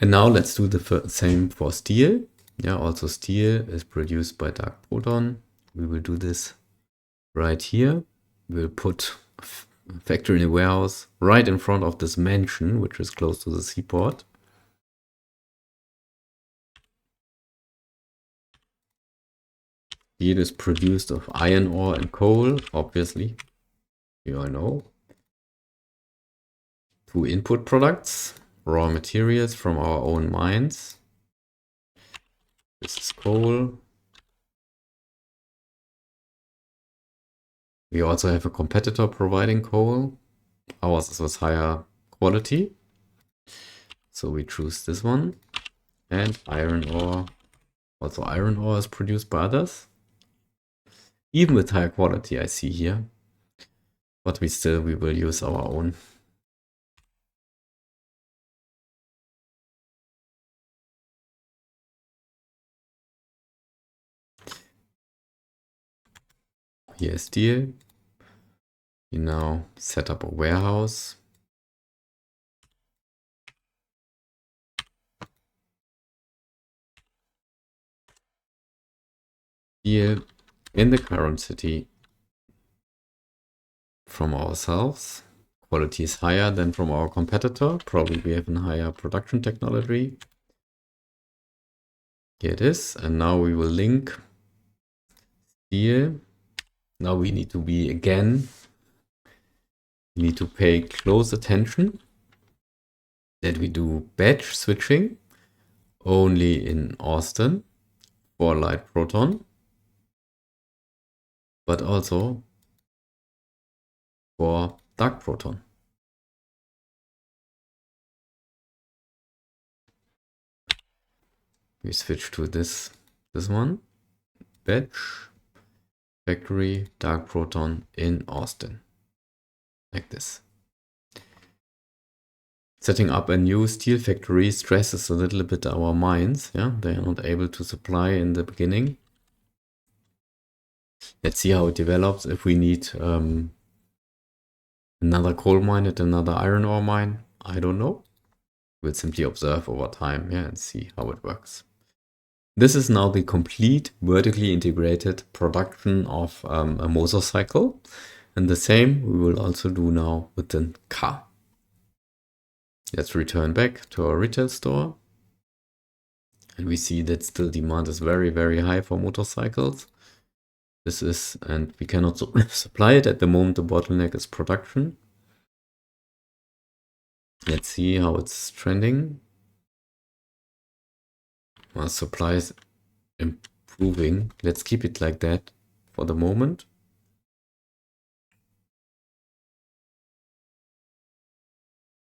And now let's do the same for steel. Yeah, also steel is produced by Dark Proton. We will do this right here. We'll put a factory in a warehouse right in front of this mansion, which is close to the seaport. Steel is produced of iron ore and coal, obviously. You all know. 2 input products, raw materials from our own mines. This is coal. We also have a competitor providing coal. Ours is higher quality. So we choose this one. And iron ore. Also iron ore is produced by others. Even with higher quality I see here. But we will use our own. Here is steel. We now set up a warehouse. Here in the current city from ourselves. Quality is higher than from our competitor. Probably we have a higher production technology. Here it is. And now we will link steel. Now we need to be again. We need to pay close attention that we do batch switching only in Austin for light proton, but also for dark proton. We switch to this one, batch factory dark proton in Austin, like this. Setting up a new steel factory stresses a little bit our mines. Yeah, they are not able to supply in the beginning. Let's see how it develops. If we need another coal mine and another iron ore mine, I don't know. We'll simply observe over time, yeah, and see how it works. This is now the complete vertically integrated production of a motorcycle. And the same we will also do now with the car. Let's return back to our retail store. And we see that still demand is very, very high for motorcycles. This is, and we cannot supply it at the moment. The bottleneck is production. Let's see how it's trending. Our supply is improving. Let's keep it like that for the moment.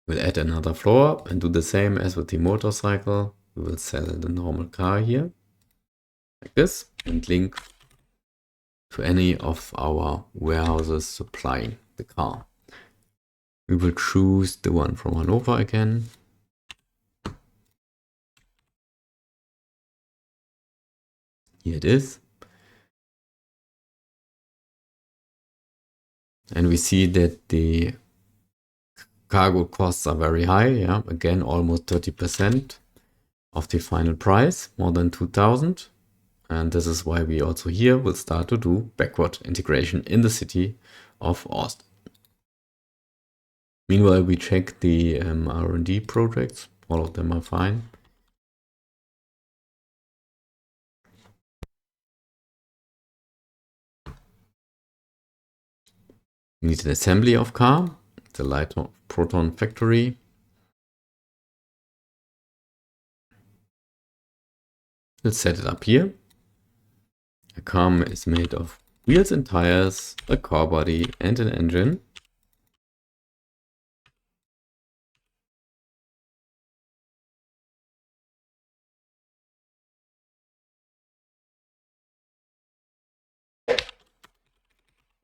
We'll add another floor and do the same as with the motorcycle. We will sell the normal car here, like this, and link to any of our warehouses supplying the car. We will choose the one from Hannover again. Here it is. And we see that the cargo costs are very high. Yeah, again, almost 30% of the final price, more than 2,000. And this is why we also here will start to do backward integration in the city of Austin. Meanwhile, we check the R&D projects. All of them are fine. We need an assembly of car, the light proton factory. Let's set it up here. A car is made of wheels and tires, a car body and an engine.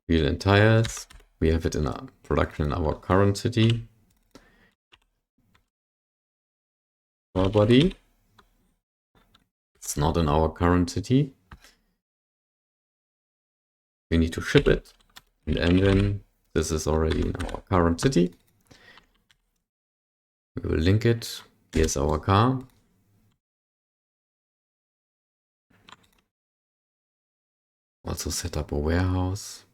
Wheel and tires. We have it in our production in our current city. Car body. It's not in our current city. We need to ship it. And engine. This is already in our current city. We will link it. Here's our car. Also set up a warehouse.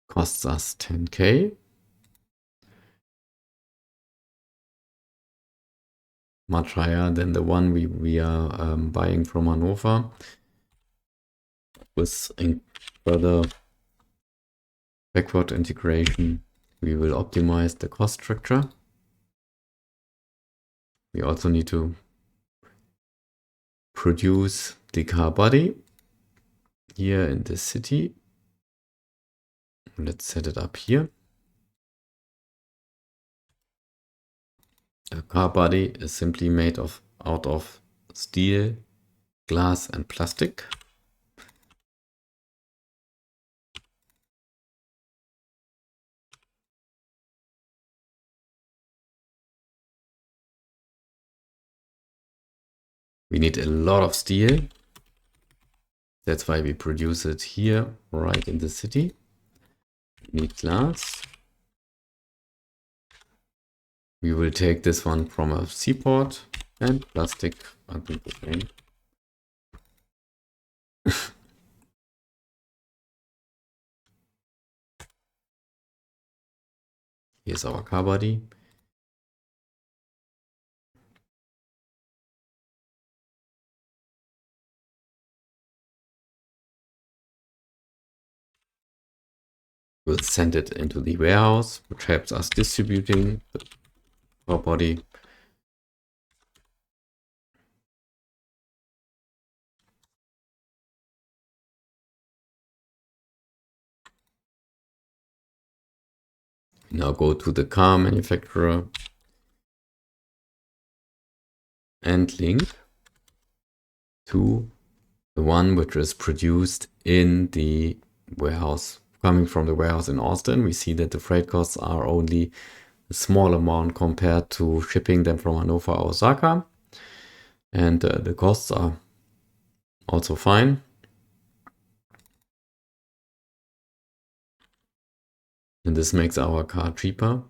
Costs us 10K. Much higher than the one we are buying from Hannover. With further backward integration, we will optimize the cost structure. We also need to produce the car body here in this city. Let's set it up here. A car body is simply made out of steel, glass and plastic. We need a lot of steel. That's why we produce it here, right in the city. We need glass. We will take this one from a seaport, and plastic, I think the same. Here's our car body. We'll send it into the warehouse, which helps us distributing the car body. Now go to the car manufacturer and link to the one which is produced in the warehouse, coming from the warehouse in Austin. We see that the freight costs are only a small amount compared to shipping them from Hannover or Osaka. And the costs are also fine. And this makes our car cheaper.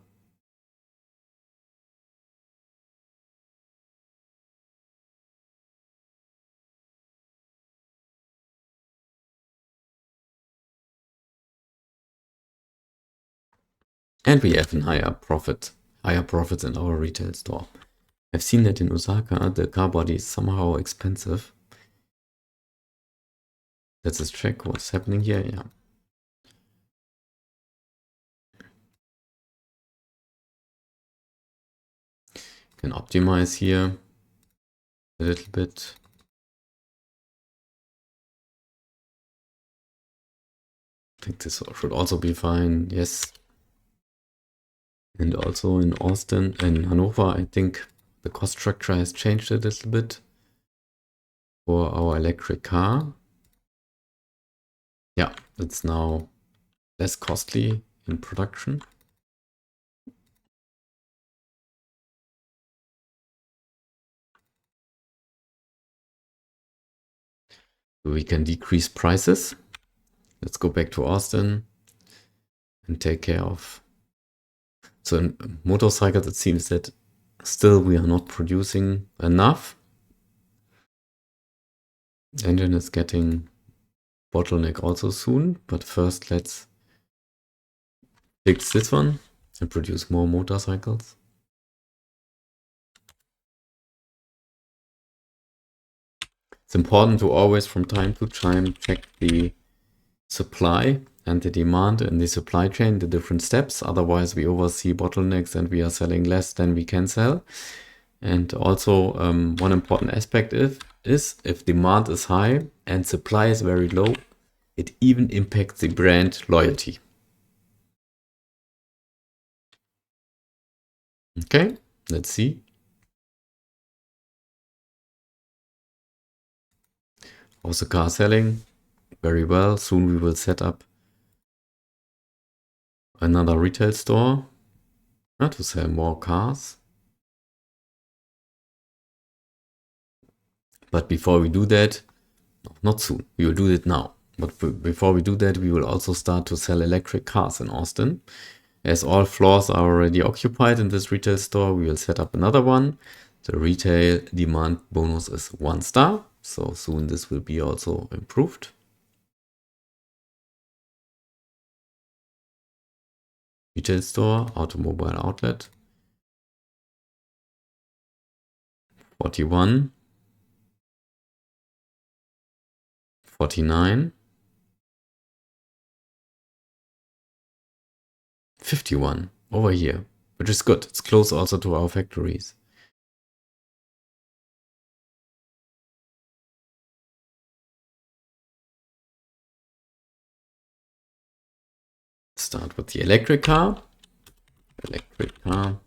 And we have a higher profits in our retail store. I've seen that in Osaka, the car body is somehow expensive. Let's just check what's happening here. Yeah. Can optimize here a little bit. I think this should also be fine. Yes. And also in Austin and Hannover, I think the cost structure has changed a little bit for our electric car. Yeah, it's now less costly in production. We can decrease prices. Let's go back to Austin and take care of. So in motorcycles, it seems that still we are not producing enough. Engine is getting bottleneck also soon, but first let's fix this one and produce more motorcycles. It's important to always from time to time check the supply and the demand in the supply chain, the different steps. Otherwise we oversee bottlenecks and we are selling less than we can sell. And also one important aspect is if demand is high and supply is very low, it even impacts the brand loyalty. Okay, let's see. Also car selling very well. Soon we will set up another retail store to sell more cars. But before we do that, not soon, we will do it now. But before we do that, we will also start to sell electric cars in Austin. As all floors are already occupied in this retail store, we will set up another one. The retail demand bonus is 1 star. So soon this will be also improved. Retail store, automobile outlet. 41. 49. 51 over here, which is good. It's close also to our factories. Start with the electric car. Electric car.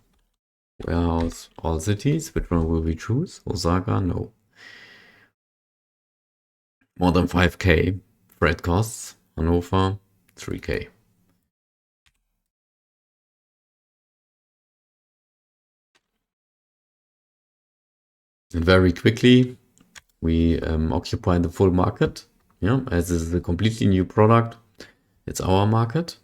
Warehouse, all cities. Which one will we choose? Osaka? No. More than 5k. Freight costs. Hannover, 3k. And very quickly, we occupy the full market. Yeah, as this is a completely new product, it's our market.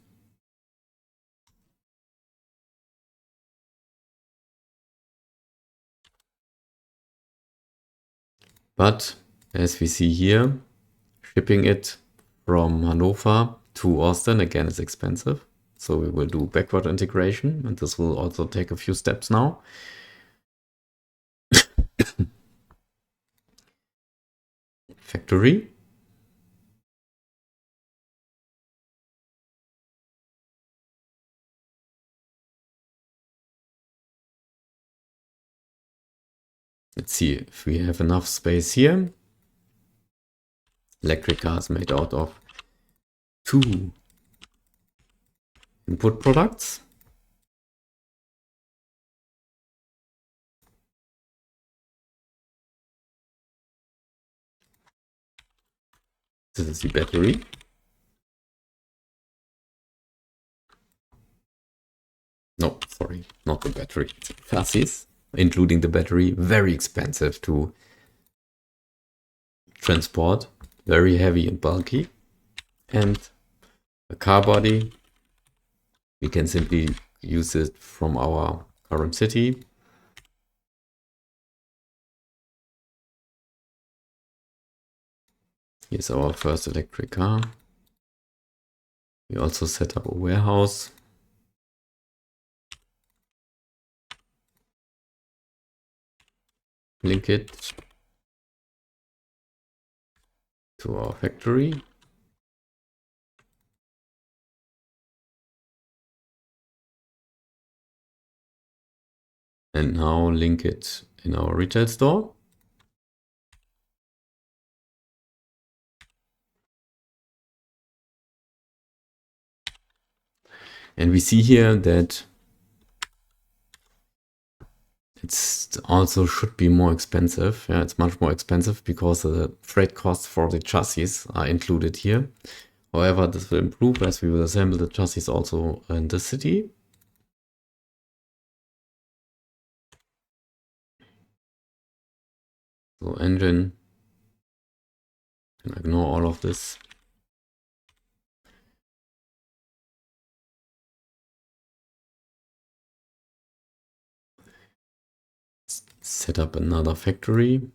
But as we see here, shipping it from Hannover to Austin again is expensive. So we will do backward integration, and this will also take a few steps now. Factory. Let's see if we have enough space here. Electric car is made out of 2 input products. This is the battery. No, sorry, not the battery. Chassis, including the battery, very expensive to transport, very heavy and bulky. And the car body, we can simply use it from our current city. Here's our first electric car. We also set up a warehouse. Link it to our factory. And now link it in our retail store. And we see here that it's also should be more expensive. Yeah, it's much more expensive because the freight costs for the chassis are included here. However, this will improve as we will assemble the chassis also in the city. So engine, can ignore all of this. Set up another factory.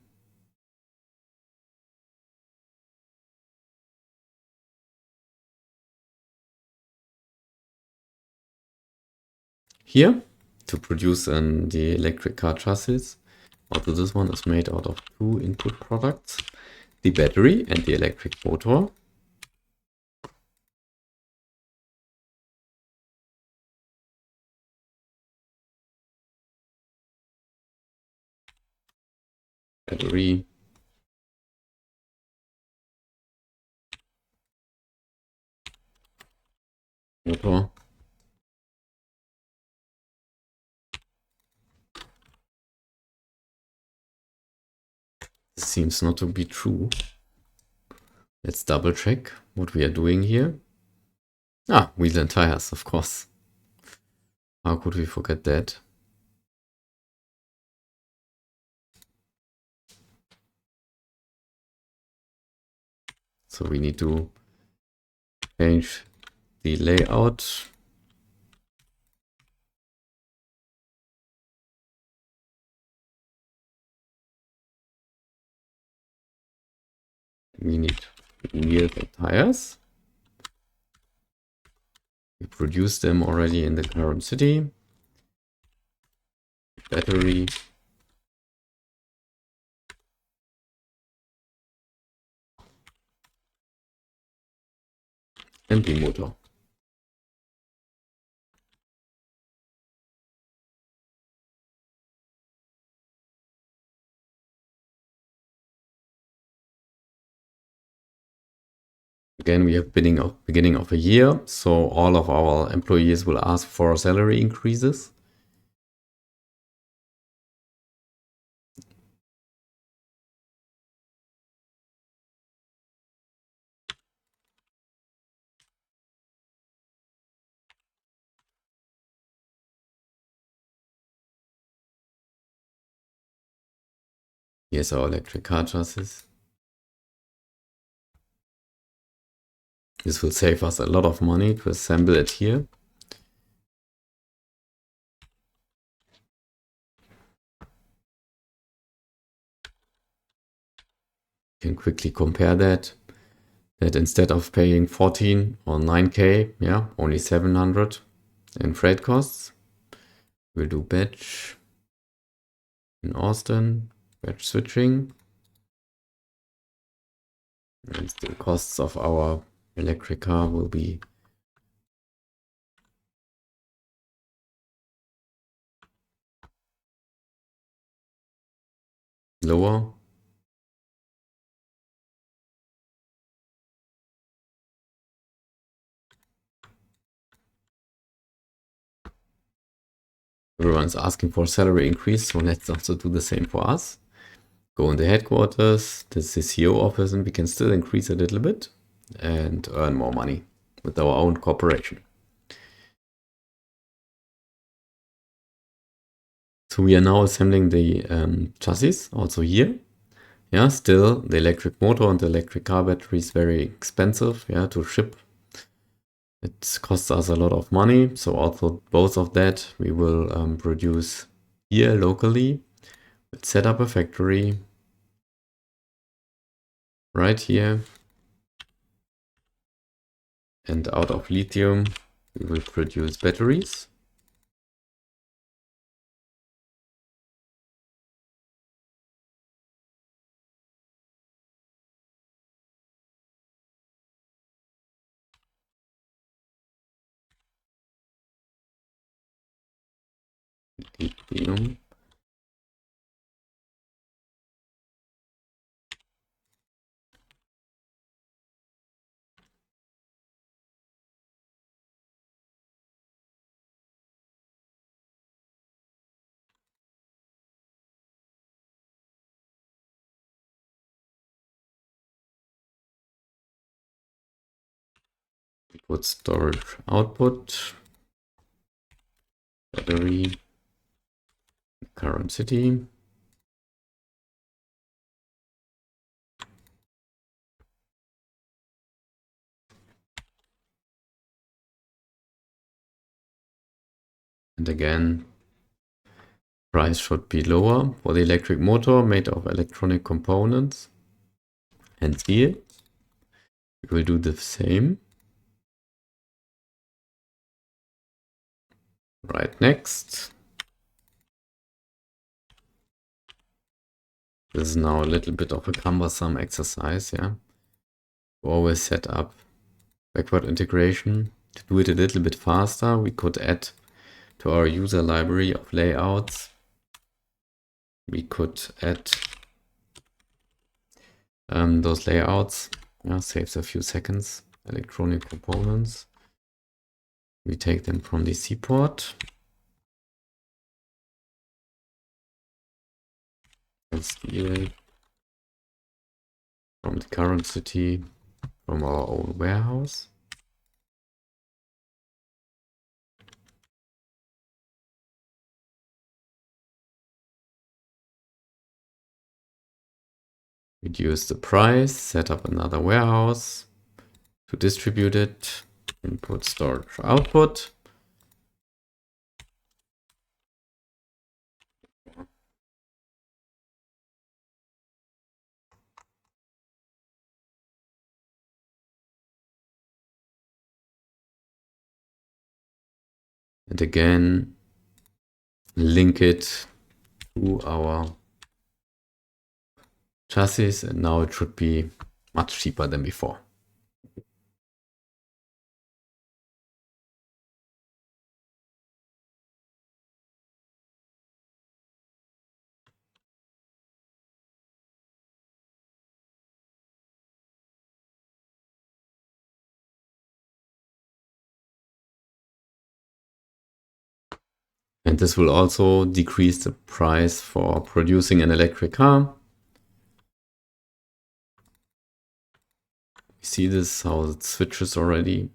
Here to produce the electric car chassis. Also, this one is made out of 2 input products, the battery and the electric motor. Battery. Motor. This seems not to be true. Let's double check what we are doing here. Ah, wheels and tires, of course. How could we forget that? So we need to change the layout. We need wheels and tires. We produce them already in the current city. Battery. And the motor. Again, we have beginning of a year, so all of our employees will ask for salary increases. Here's our electric car chassis. This will save us a lot of money to assemble it here. You can quickly compare that instead of paying 14 or 9K, yeah, only 700 in freight costs. We'll do batch in Austin, batch switching. And the costs of our electric car will be lower. Everyone's asking for a salary increase, so let's also do the same for us. Go in the headquarters, this is the CEO office, and we can still increase a little bit and earn more money with our own corporation. So we are now assembling the chassis also here. Yeah, still the electric motor and the electric car battery is very expensive, yeah, to ship. It costs us a lot of money. So also both of that we will produce here locally. Let's set up a factory right here. And out of lithium, we will produce batteries. Lithium. Put storage output, battery, current city. And again, price should be lower for the electric motor made of electronic components. And here, we will do the same. Right next. This is now a little bit of a cumbersome exercise, yeah. We always set up backward integration. To do it a little bit faster, we could add to our user library of layouts. We could add those layouts. Yeah, saves a few seconds. Electronic components. We take them from the C port. Let's steal it from the current city, from our own warehouse. Reduce the price, set up another warehouse to distribute it, input, storage, output. and again link it to our chassis, and now it should be much cheaper than before. And this will also decrease the price for producing an electric car. You see this, how it switches already.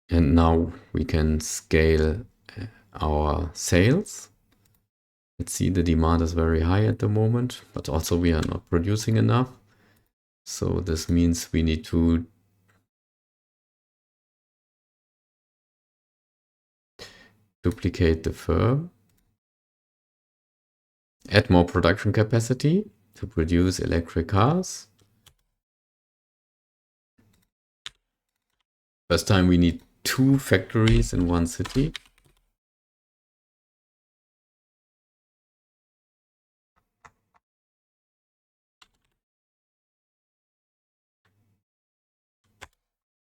And now we can scale our sales. Let's see, the demand is very high at the moment, but also we are not producing enough. So this means we need to duplicate the firm, add more production capacity to produce electric cars. First time we need 2 factories in one city.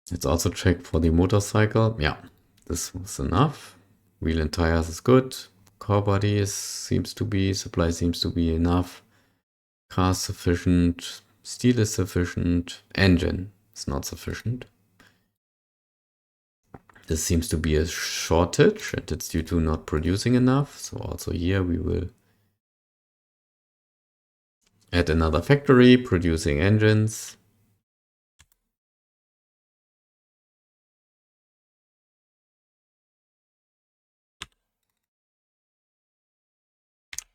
Let's also check for the motorcycle. Yeah, this was enough. Wheel and tires is good. Core body seems to be, supply seems to be enough. Cars sufficient. Steel is sufficient. Engine is not sufficient. This seems to be a shortage, and it's due to not producing enough. So also here we will add another factory producing engines.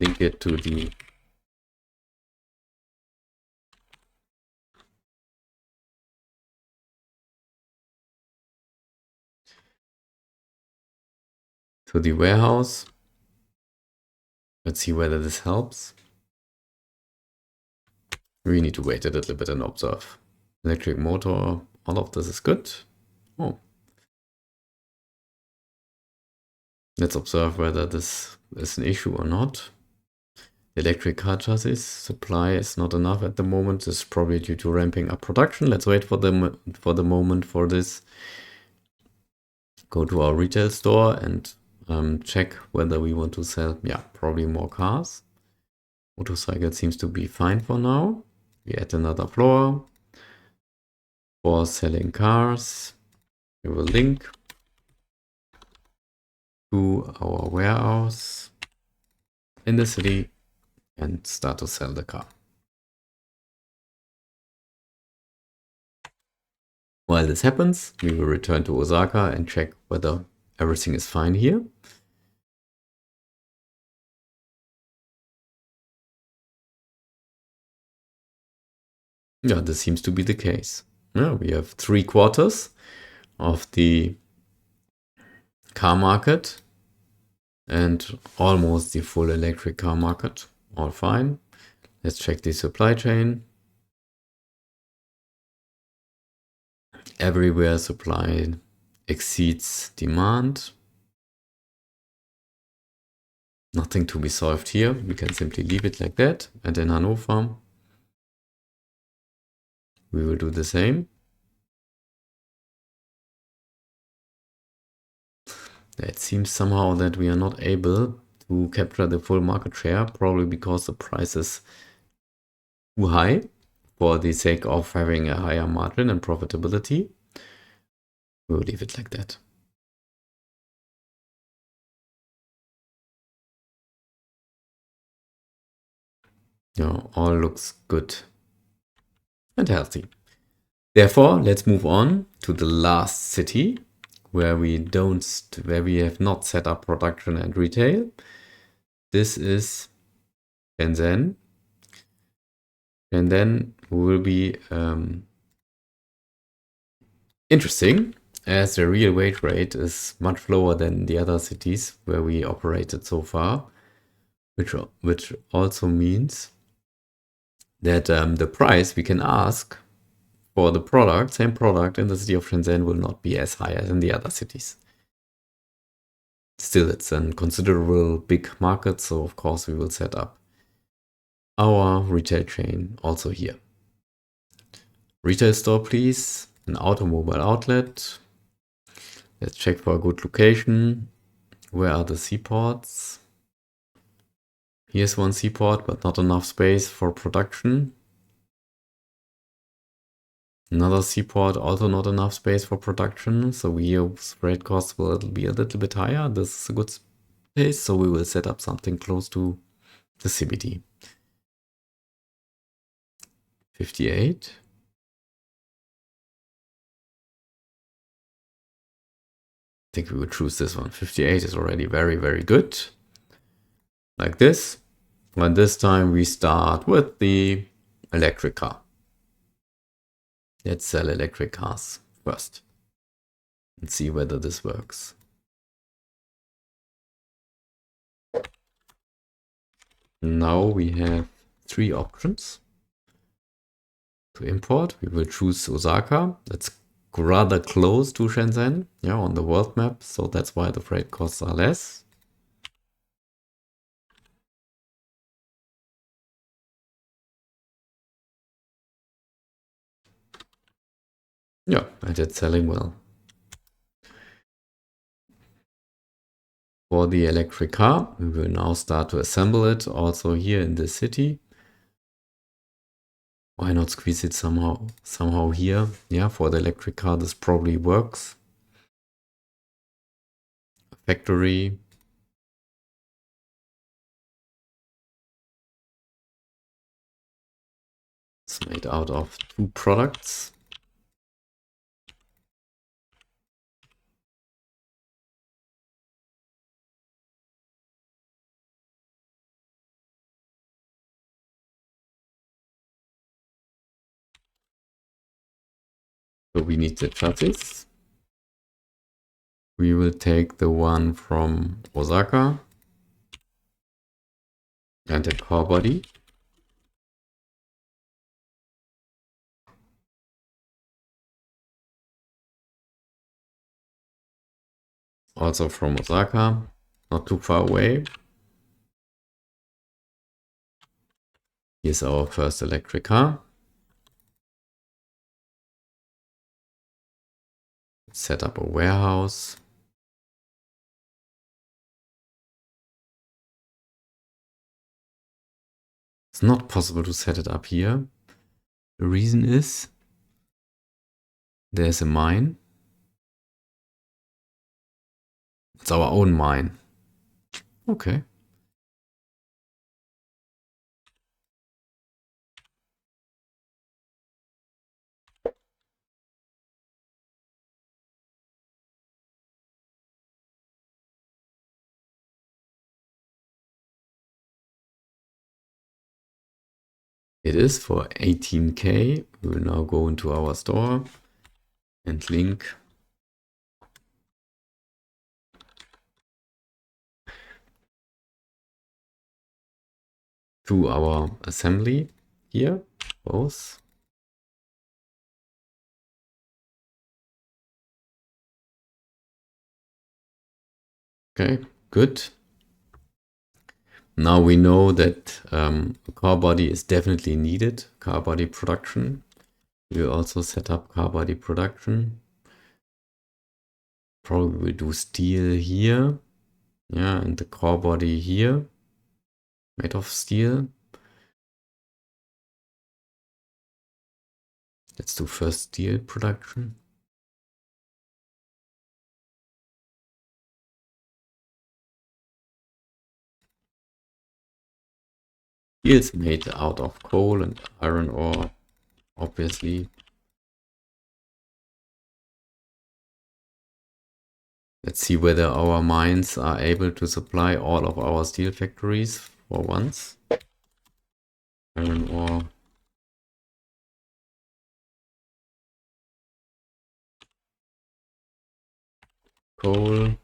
Link it to the warehouse. Let's see whether this helps. We need to wait a little bit and observe. Electric motor, all of this is good. Oh. Let's observe whether this is an issue or not. Electric car chassis supply is not enough at the moment. This is probably due to ramping up production. Let's wait for the moment for this. Go to our retail store and check whether we want to sell, probably more cars. Motorcycle seems to be fine for now. We add another floor for selling cars. We will link to our warehouse in the city and start to sell the car. While this happens, we will return to Osaka and check whether everything is fine here. Yeah, this seems to be the case. Yeah, we have 3/4 of the car market and almost the full electric car market. All fine. Let's check the supply chain. Everywhere supply exceeds demand. Nothing to be solved here. We can simply leave it like that. And in Hannover, we will do the same. It seems somehow that we are not able to capture the full market share, probably because the price is too high for the sake of having a higher margin and profitability. We'll leave it like that. Yeah, all looks good and healthy. Therefore, let's move on to the last city where we have not set up production and retail. This is Shenzhen. And then will be interesting, as the real wage rate is much lower than the other cities where we operated so far, which also means that the price we can ask for the product, same product in the city of Shenzhen, will not be as high as in the other cities. Still, it's a considerable big market, so of course we will set up our retail chain also here. Retail store, please. An automobile outlet. Let's check for a good location. Where are the seaports? Here's one seaport, but not enough space for production. Another seaport, also not enough space for production. So here freight costs will be a little bit higher. This is a good place, so we will set up something close to the CBD. 58. I think we will choose this one. 58 is already very, very good. Like this. And this time we start with the electric car. Let's sell electric cars first and see whether this works. Now we have 3 options to import. We will choose Osaka. That's rather close to Shenzhen, yeah, on the world map. So that's why the freight costs are less. Yeah, and it's selling well. For the electric car, we will now start to assemble it also here in the city. Why not squeeze it somehow here? Yeah, for the electric car, this probably works. Factory. It's made out of 2 products. So we need the chassis. We will take the one from Osaka and the car body. Also from Osaka, not too far away. Here's our first electric car. Set up a warehouse. It's not possible to set it up here. The reason is there's a mine. It's our own mine. Okay. It is for 18K. We will now go into our store and link to our assembly here, both. Okay, good. Now we know that a car body is definitely needed, car body production. We'll also set up car body production. Probably we'll do steel here. Yeah, and the car body here, made of steel. Let's do first steel production. Steel is made out of coal and iron ore, obviously. Let's see whether our mines are able to supply all of our steel factories for once. Iron ore. Coal.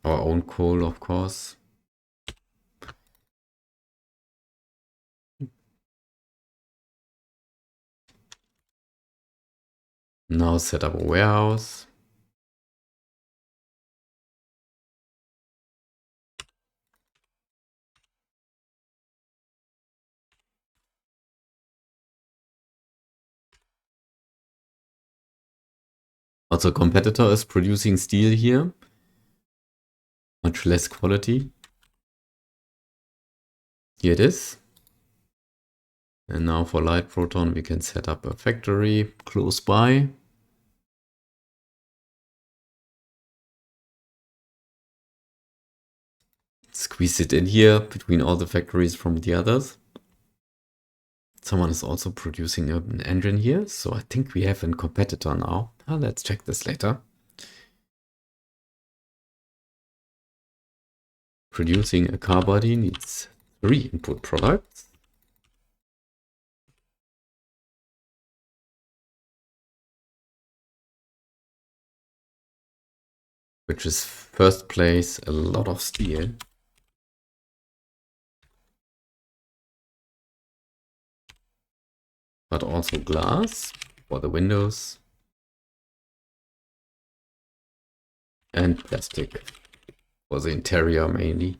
Our own coal, of course. Now set up a warehouse. Also, a competitor is producing steel here. Much less quality. Here it is. And now for light proton, we can set up a factory close by. Squeeze it in here between all the factories from the others. Someone is also producing an engine here. So I think we have a competitor now. Let's check this later. Producing a car body needs 3 input products. Which is first place, a lot of steel. But also glass for the windows. And plastic for the interior mainly.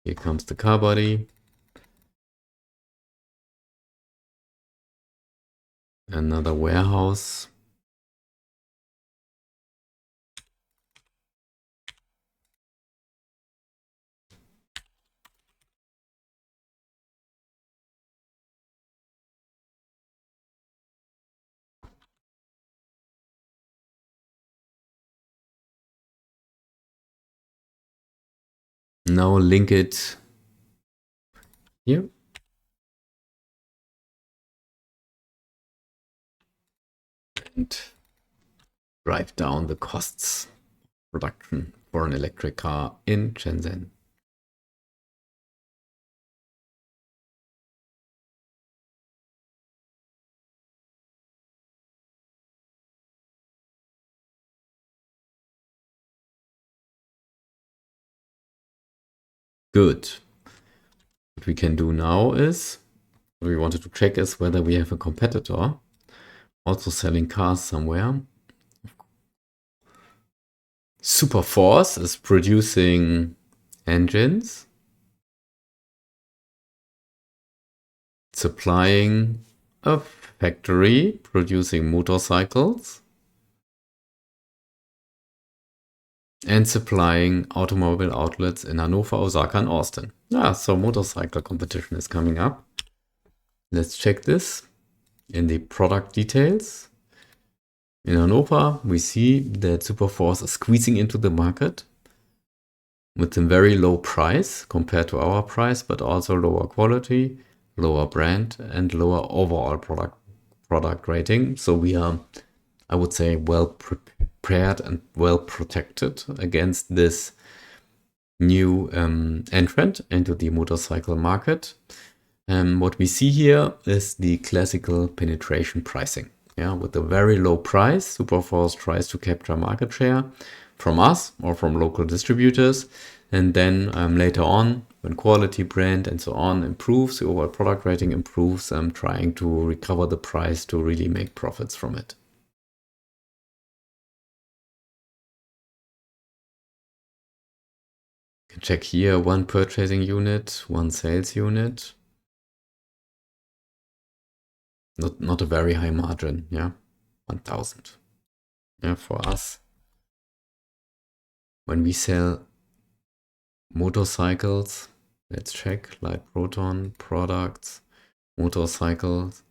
Here comes the car body. Another warehouse. Now link it here. And drive down the costs production for an electric car in Shenzhen. Good. What we can do now is, what we wanted to check is whether we have a competitor also selling cars somewhere. Superforce is producing engines, supplying a factory producing motorcycles, and supplying automobile outlets in Hannover, Osaka, and Austin. So motorcycle competition is coming up. Let's check this in the product details. In Hannover, we see that Superforce is squeezing into the market with a very low price compared to our price, but also lower quality, lower brand, and lower overall product rating. So we are, I would say, well prepared and well protected against this new entrant into the motorcycle market. What we see here is the classical penetration pricing. With a very low price, Superforce tries to capture market share from us or from local distributors. And then later on, when quality, brand, and so on improves, the overall product rating improves, trying to recover the price to really make profits from it. You can check here, 1 purchasing unit, 1 sales unit. Not a very high margin, 1,000. For us. When we sell motorcycles, let's check light proton products, motorcycles.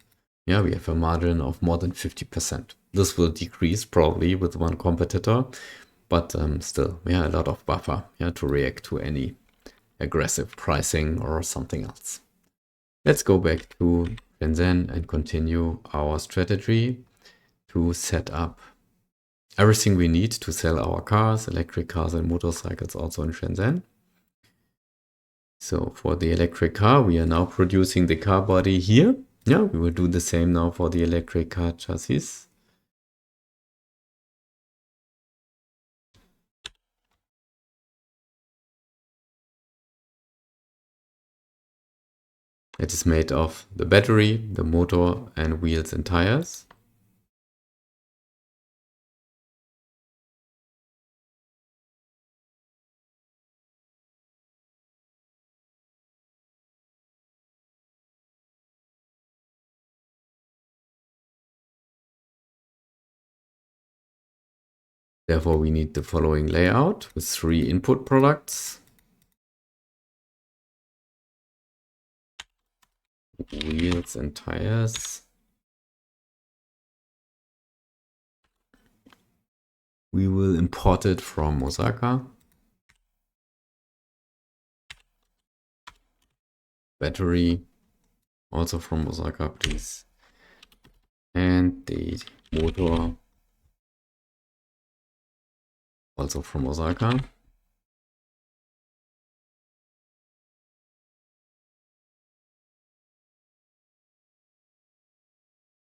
We have a margin of more than 50%. This will decrease probably with 1 competitor, but still, we have a lot of buffer to react to any aggressive pricing or something else. Let's go back to Shenzhen and continue our strategy to set up everything we need to sell our cars, electric cars and motorcycles also in Shenzhen. So for the electric car, we are now producing the car body here. We will do the same now for the electric car chassis. It is made of the battery, the motor, and wheels and tires. Therefore, we need the following layout with 3 input products. Wheels and tires. We will import it from Osaka. Battery, also from Osaka, please. And the motor, also from Osaka.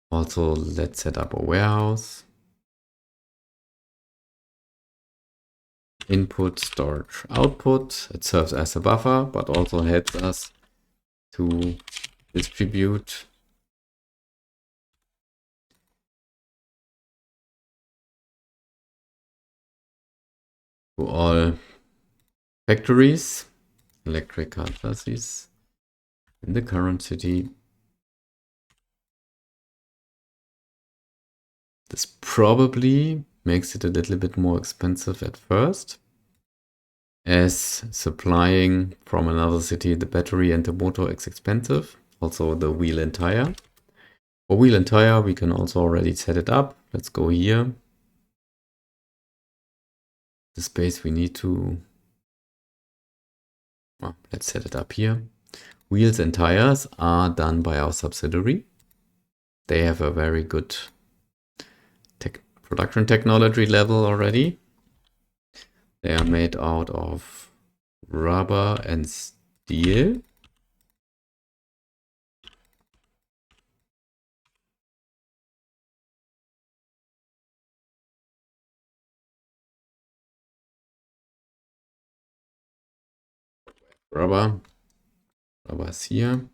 Also, let's set up a warehouse. Input, storage, output. It serves as a buffer, but also helps us to distribute to all factories, electric car chassis in the current city. This probably makes it a little bit more expensive at first, as supplying from another city the battery and the motor is expensive. Also the wheel and tire. For wheel and tire, we can also already set it up. Let's go here. The space we need to... well, let's set it up here. Wheels and tires are done by our subsidiary. They have a very good production technology level already. They are made out of rubber and steel. Rubber is here,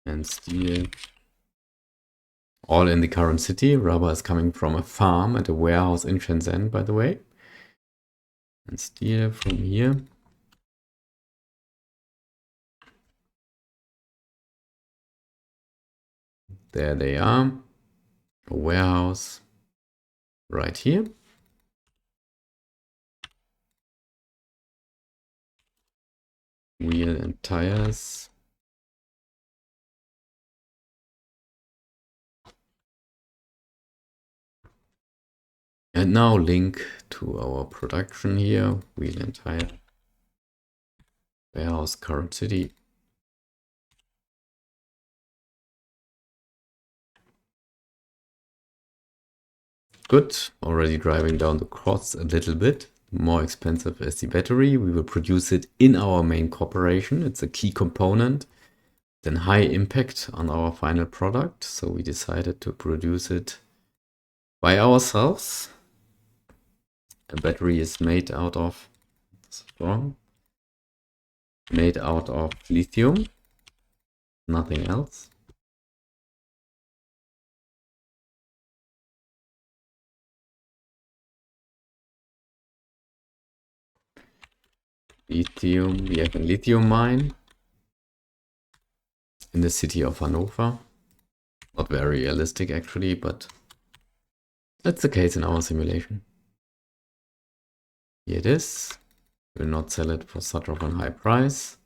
and steel, all in the current city. Rubber is coming from a farm and a warehouse in Shenzhen, by the way. And steel from here. There they are. A warehouse right here. Wheel and tires. And now link to our production here. Wheel and tire. Warehouse, current city. Good. Already driving down the costs a little bit. More expensive is the battery. We will produce it in our main corporation. It's a key component. Then high impact on our final product. So we decided to produce it by ourselves. A battery is made out of lithium, nothing else. Lithium, we have a lithium mine in the city of Hannover. Not very realistic actually, but that's the case in our simulation. Here it is. We'll not sell it for such of a high price.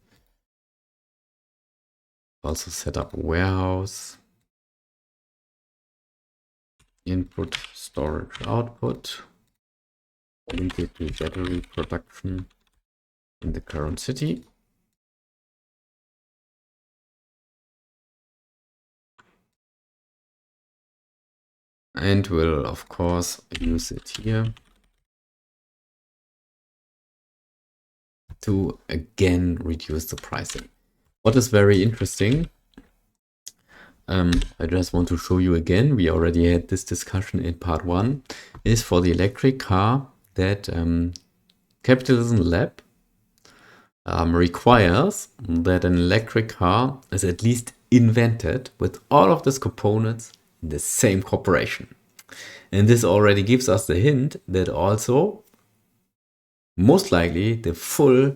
Also set up a warehouse. Input, storage, output. Link it to battery production in the current city. And we'll of course use it here to again reduce the pricing. What is very interesting, I just want to show you again, we already had this discussion in part 1, is for the electric car that Capitalism Lab requires that an electric car is at least invented with all of these components in the same corporation. And this already gives us the hint that also most likely the full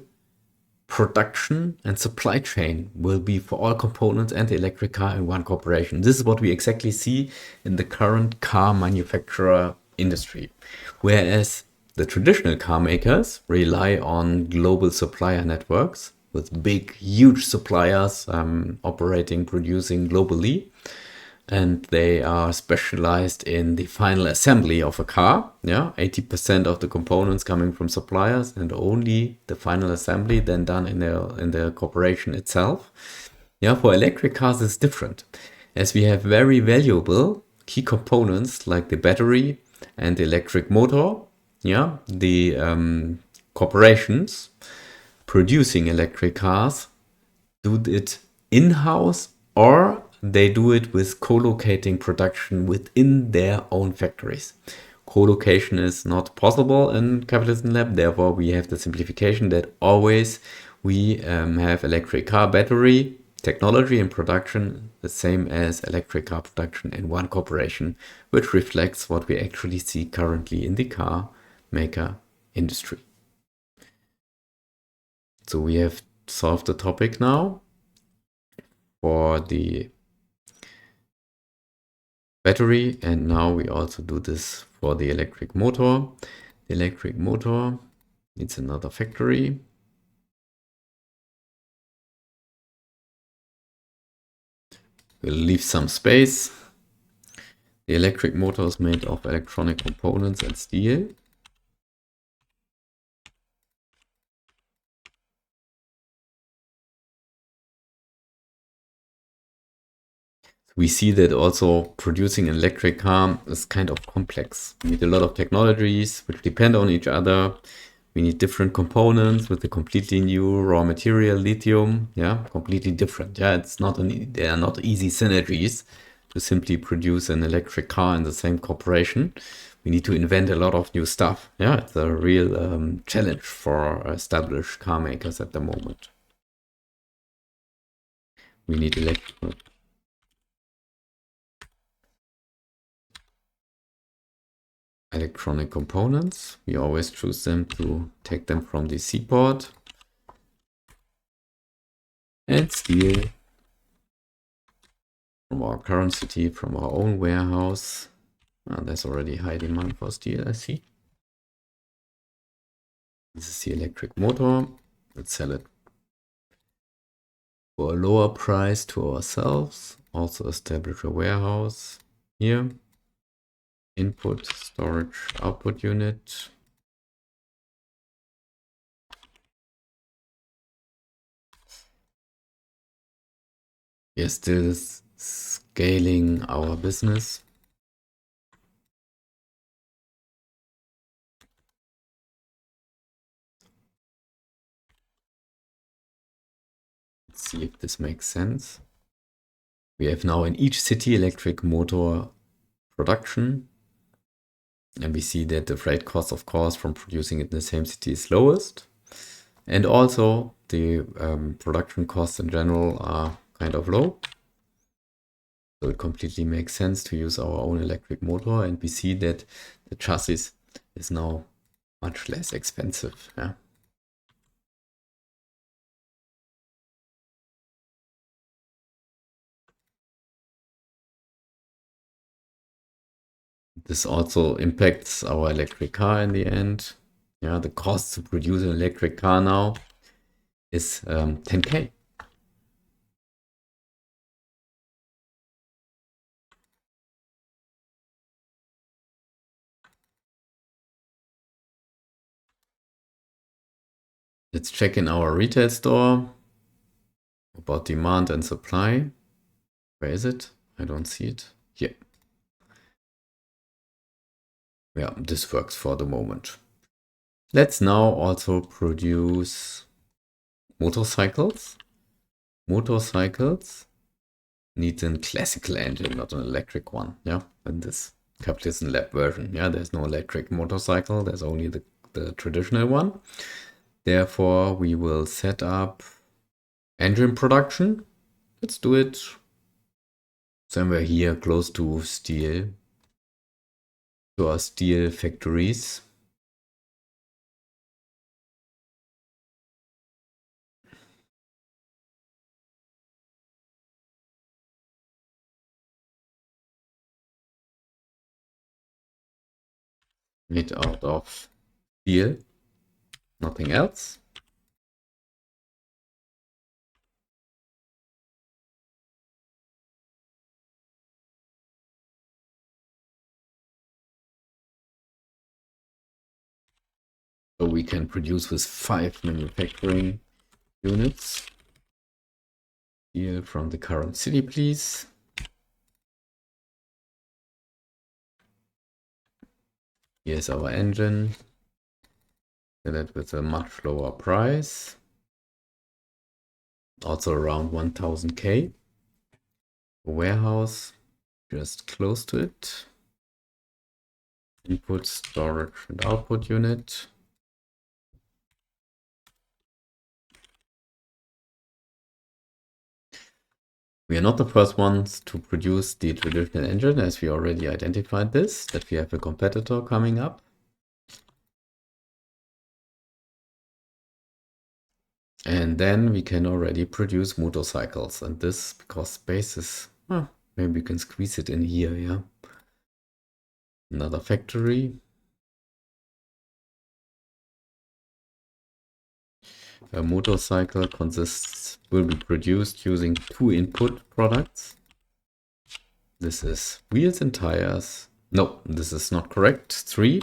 production and supply chain will be for all components and the electric car in one corporation. This is what we exactly see in the current car manufacturer industry. Whereas the traditional car makers rely on global supplier networks with big, huge suppliers operating, producing globally. And they are specialized in the final assembly of a car. Yeah, 80% of the components coming from suppliers and only the final assembly then done in the corporation itself. Yeah, for electric cars it's different, as we have very valuable key components like the battery and the electric motor. Yeah, the corporations producing electric cars do it in-house, or they do it with co-locating production within their own factories. Co-location is not possible in Capitalism Lab, therefore we have the simplification that always we have electric car battery technology and production the same as electric car production in one corporation, which reflects what we actually see currently in the car maker industry. So we have solved the topic now for the battery, and now we also do this for the electric motor. The electric motor needs another factory. We'll leave some space. The electric motor is made of electronic components and steel. We see that also producing an electric car is kind of complex. We need a lot of technologies which depend on each other. We need different components with a completely new raw material, lithium. Yeah, completely different. Yeah, they are not easy synergies to simply produce an electric car in the same corporation. We need to invent a lot of new stuff. Yeah, it's a real challenge for established car makers at the moment. We need electronic components. We always choose them to take them from the seaport. And steel from our current city, from our own warehouse. There's already high demand for steel, I see. This is the electric motor. Let's sell it for a lower price to ourselves. Also establish a warehouse here. Input, storage, output unit. We are still scaling our business. Let's see if this makes sense. We have now in each city electric motor production. And we see that the freight cost, of course, from producing it in the same city is lowest. And also the production costs in general are kind of low. So it completely makes sense to use our own electric motor. And we see that the chassis is now much less expensive. Yeah. This also impacts our electric car in the end. Yeah, the cost to produce an electric car now is 10K. Let's check in our retail store about demand and supply. Where is it? I don't see it. Here. Yeah, this works for the moment. Let's now also produce motorcycles. Motorcycles need a classical engine, not an electric one. Yeah, in this Capitalism Lab version. Yeah, there's no electric motorcycle. There's only the traditional one. Therefore, we will set up engine production. Let's do it somewhere here close to steel, to our steel factories. Made out of steel, nothing else. So we can produce with 5 manufacturing units. Steel from the current city, please. Here's our engine. Sell it with a much lower price. Also around 1000K. Warehouse, just close to it. Input, storage, and output unit. We are not the first ones to produce the traditional engine, as we already identified this, that we have a competitor coming up. And then we can already produce motorcycles, and this, because space is, maybe we can squeeze it in here, yeah. Another factory. A motorcycle will be produced using 2 input products. This is wheels and tires. No, this is not correct. 3.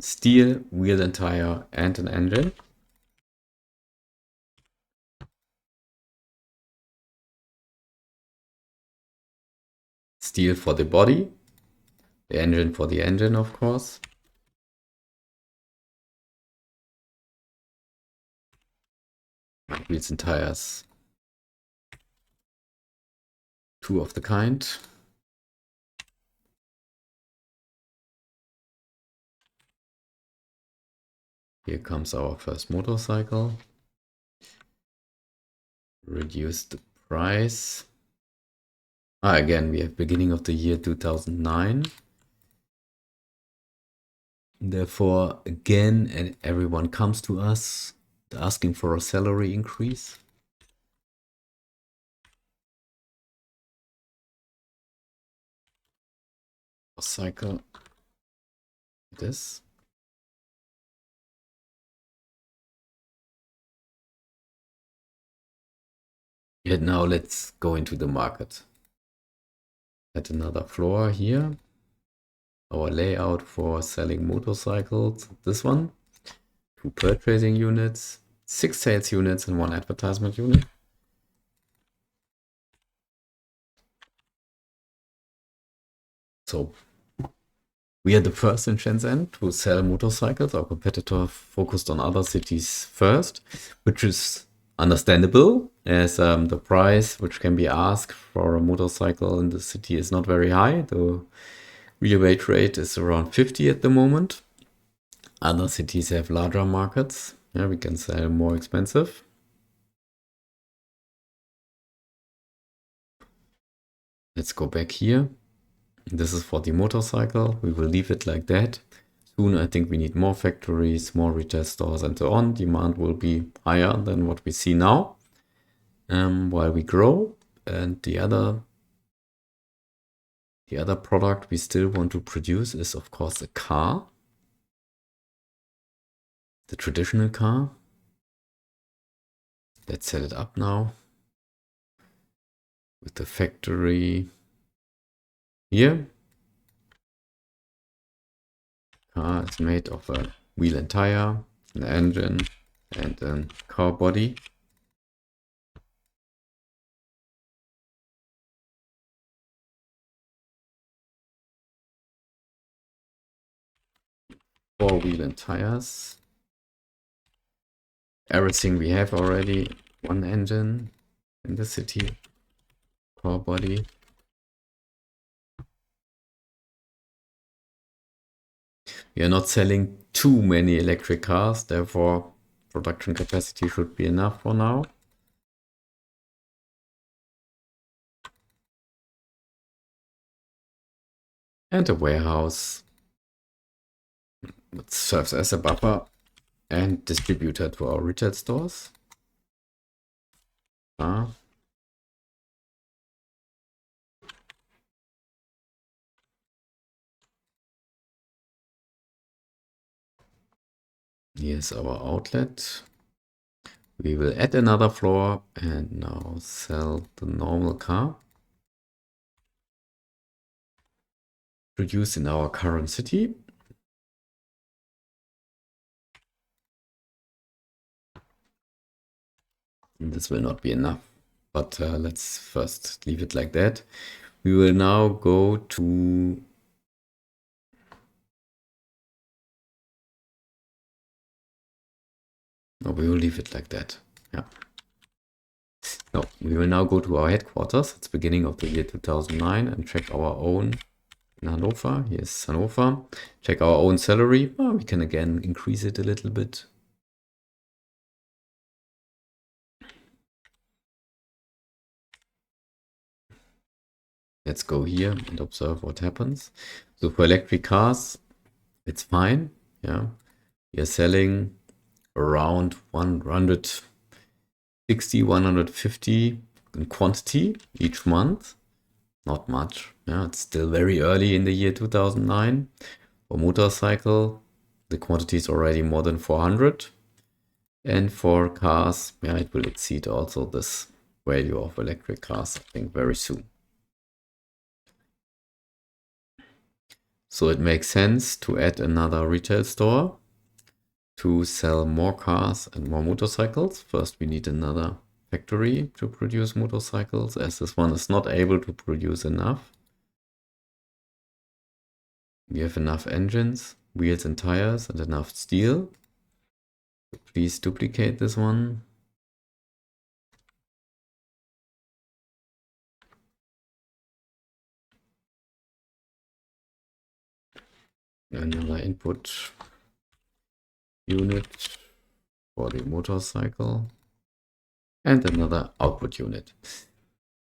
Steel, wheel and tire, and an engine. Steel for the body. The engine for the engine, of course. Wheels and tires. 2 of the kind. Here comes our first motorcycle. Reduce the price. Again, we have beginning of the year 2009. Therefore, again, and everyone comes to us asking for a salary increase. Cycle this. Yet now let's go into the market. Add another floor here. Our layout for selling motorcycles. This one. 2 purchasing units, 6 sales units, and 1 advertisement unit. So we are the first in Shenzhen to sell motorcycles. Our competitor focused on other cities first, which is understandable, as the price which can be asked for a motorcycle in the city is not very high. The real wage rate is around 50 at the moment. Other cities have larger markets. Yeah, we can sell more expensive. Let's go back here. This is for the motorcycle. We will leave it like that. Soon I think we need more factories, more retail stores, and so on. Demand will be higher than what we see now while we grow. And the other product we still want to produce is, of course, a car. The traditional car. Let's set it up now with the factory here. Car is made of a wheel and tire, an engine, and a car body. Four wheel and tires. Everything we have already. 1 engine in the city. Car body. We are not selling too many electric cars, therefore production capacity should be enough for now. And a warehouse that serves as a buffer and distributor to our retail stores. Here's our outlet. We will add another floor and now sell the normal car produced in our current city. And this will not be enough, but let's first leave it like that. We will now go to no, we will leave it like that. Yeah. No, we will now go to our headquarters. It's beginning of the year 2009 and check our own in Hannover. Here's Hannover. Check our own salary. Oh, we can again increase it a little bit. Let's go here and observe what happens. So for electric cars, it's fine. Yeah, we are selling around 160, 150 in quantity each month. Not much. Yeah, it's still very early in the year 2009. For motorcycle, the quantity is already more than 400. And for cars, yeah, it will exceed also this value of electric cars, I think, very soon. So it makes sense to add another retail store to sell more cars and more motorcycles. First, we need another factory to produce motorcycles, as this one is not able to produce enough. We have enough engines, wheels and tires, and enough steel. Please duplicate this one. Another input unit for the motorcycle and another output unit.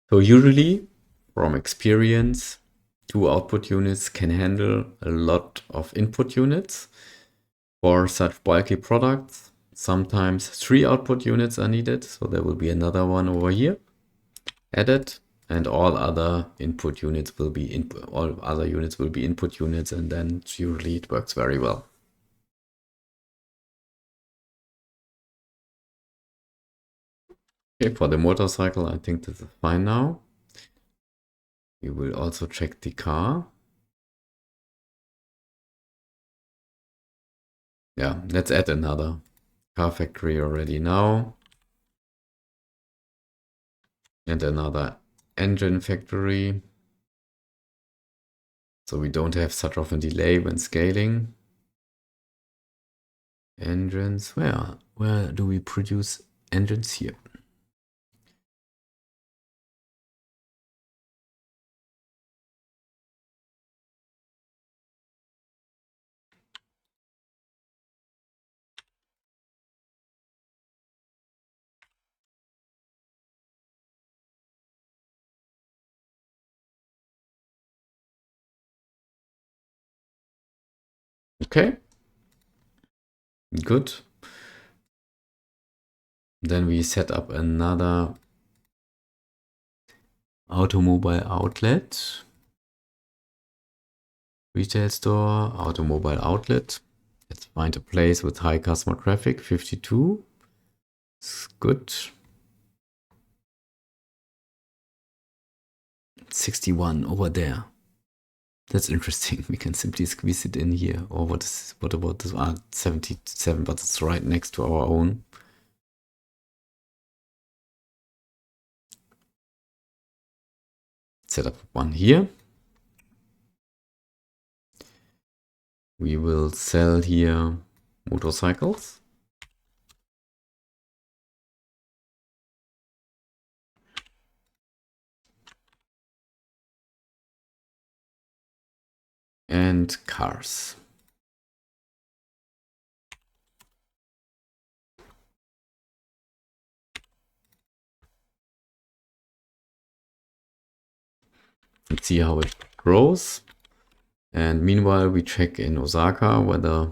So usually, from experience, 2 output units can handle a lot of input units. For such bulky products, sometimes 3 output units are needed, so there will be another one over here added, and all other input units will be input units, and then usually it works very well. Okay, for the motorcycle, I think this is fine now. We will also check the car. Yeah, let's add another car factory already now. And another engine factory. So we don't have such of a delay when scaling. Engines, where do we produce engines? Here. Okay, good. Then we set up another automobile outlet, retail store, automobile outlet. Let's find a place with high customer traffic, 52. It's good. 61 over there. That's interesting. We can simply squeeze it in here. Or what about this? 77, but it's right next to our own. Set up one here. We will sell here motorcycles. And cars. and see how it grows. And meanwhile, we check in Osaka whether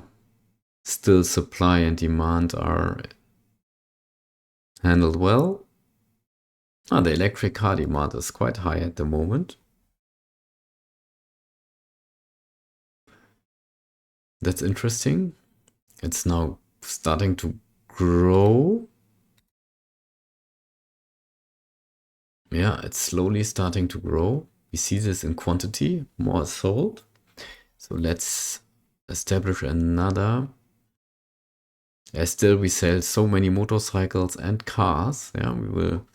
still supply and demand are handled well. The electric car demand is quite high at the moment. That's interesting. It's now starting to grow. Yeah, it's slowly starting to grow. We see this in quantity, more is sold. So let's establish another. Still we sell so many motorcycles and cars. Yeah, we will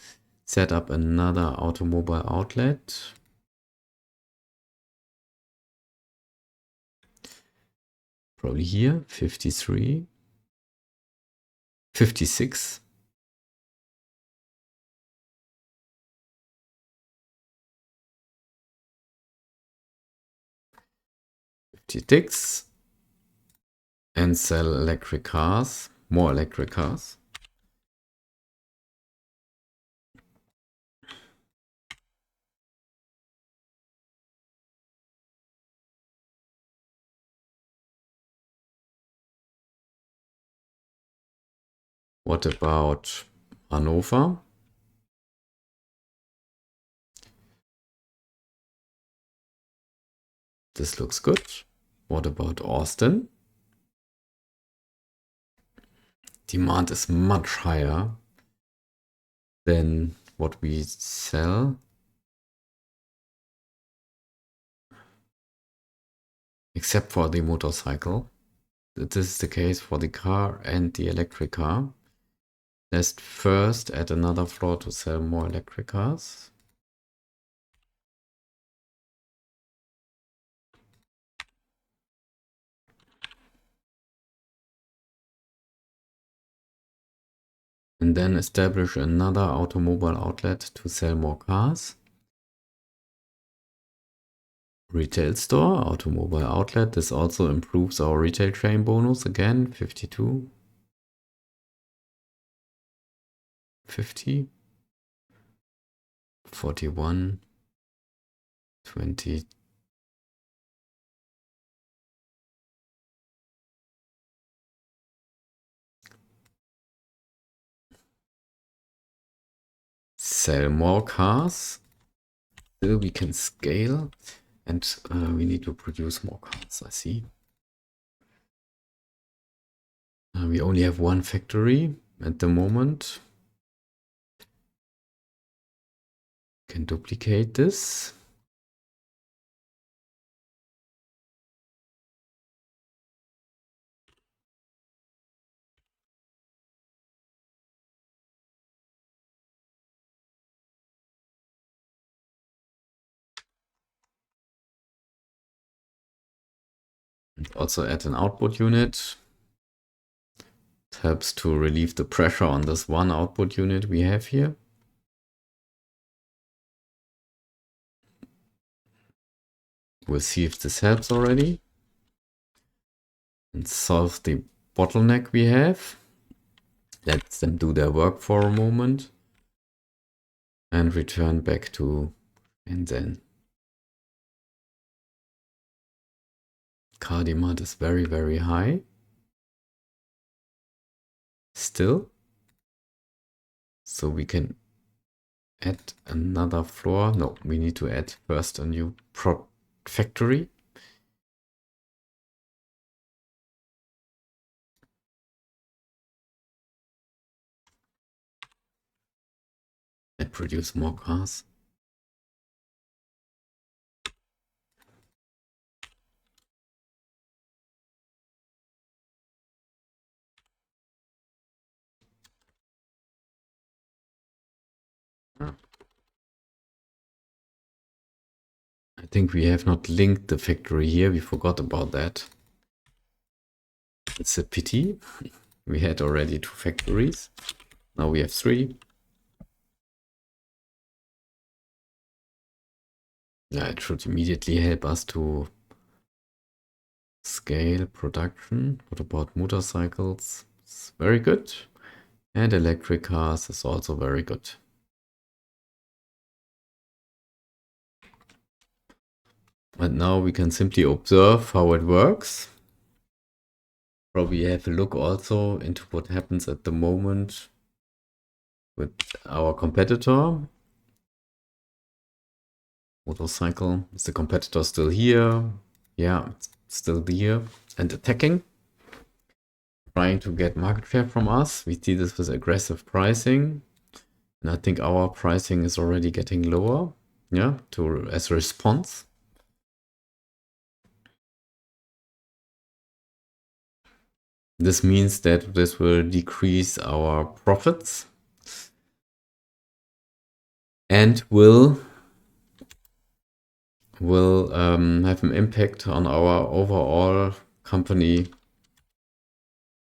set up another automobile outlet. Probably here, 53, 56. 56. And sell electric cars, more electric cars. What about Hannover? This looks good. What about Austin? Demand is much higher than what we sell. Except for the motorcycle. This is the case for the car and the electric car. Let's first add another floor to sell more electric cars. And then establish another automobile outlet to sell more cars. Retail store, automobile outlet. This also improves our retail chain bonus again, 52. 50. 41. 20. Sell more cars. Still we can scale. And we need to produce more cars, I see. We only have one factory at the moment. Can duplicate this. And also add an output unit. It helps to relieve the pressure on this one output unit we have here. We'll see if this helps already. And solve the bottleneck we have. Let them do their work for a moment. And return back to Shenzhen. Car demand is very, very high. Still. So we can add another floor. No, we need to add first a new factory. And produce more cars. I think we have not linked the factory here. We forgot about that. It's a pity. We had already 2 factories. Now we have 3. Yeah, it should immediately help us to scale production. What about motorcycles? It's very good. And electric cars is also very good. And now we can simply observe how it works. Probably have a look also into what happens at the moment with our competitor. Motorcycle, is the competitor still here? Yeah, it's still here and attacking, trying to get market share from us. We see this with aggressive pricing, and I think our pricing is already getting lower, yeah, as a response. This means that this will decrease our profits and will have an impact on our overall company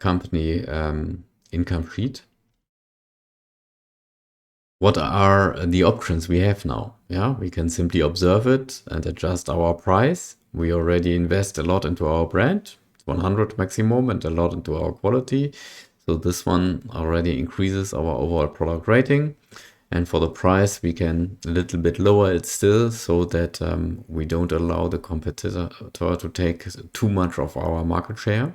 income sheet. What are the options we have now? Yeah, we can simply observe it and adjust our price. We already invest a lot into our brand, 100 maximum, and a lot into our quality. So this one already increases our overall product rating. And for the price, we can a little bit lower it still so that we don't allow the competitor to take too much of our market share.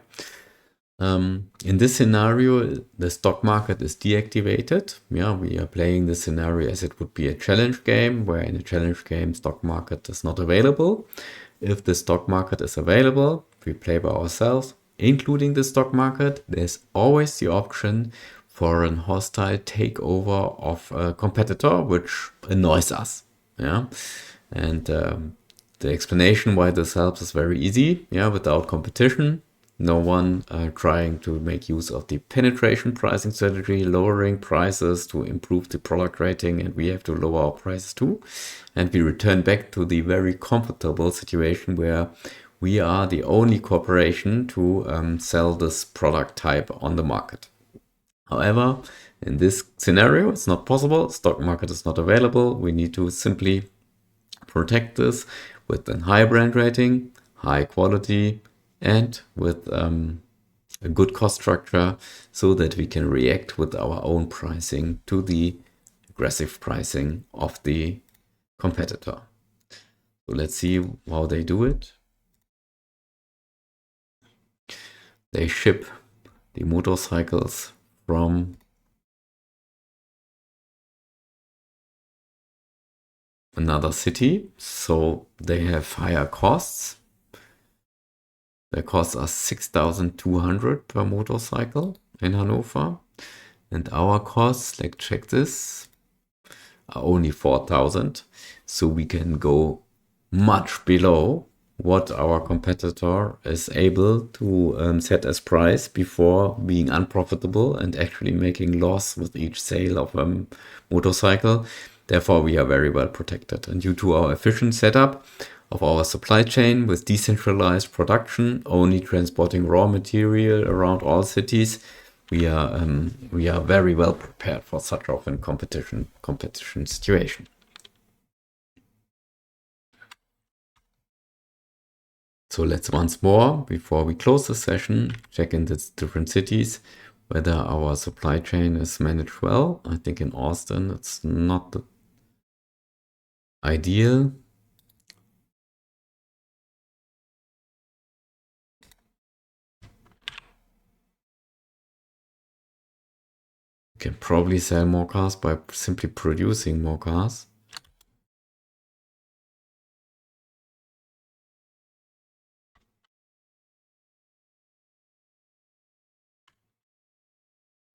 In this scenario, the stock market is deactivated. Yeah, we are playing this scenario as it would be a challenge game, where in a challenge game, stock market is not available. If the stock market is available, we play by ourselves, including the stock market. There's always the option for an hostile takeover of a competitor, which annoys us. Yeah, and the explanation why this helps is very easy. Yeah, without competition, no one trying to make use of the penetration pricing strategy, lowering prices to improve the product rating, and we have to lower our prices too. And we return back to the very comfortable situation where we are the only corporation to sell this product type on the market. However, in this scenario, it's not possible. Stock market is not available. We need to simply protect this with a high brand rating, high quality, and with a good cost structure so that we can react with our own pricing to the aggressive pricing of the competitor. So let's see how they do it. They ship the motorcycles from another city, so they have higher costs. The costs are 6,200 per motorcycle in Hanover. And our costs, like check this, are only 4,000. So we can go much below what our competitor is able to set as price before being unprofitable and actually making loss with each sale of a motorcycle. Therefore, we are very well protected. And due to our efficient setup of our supply chain with decentralized production, only transporting raw material around all cities, we are very well prepared for such of a competition situation. So let's once more, before we close the session, check in the different cities whether our supply chain is managed well. I think in Austin it's not the ideal. You can probably sell more cars by simply producing more cars.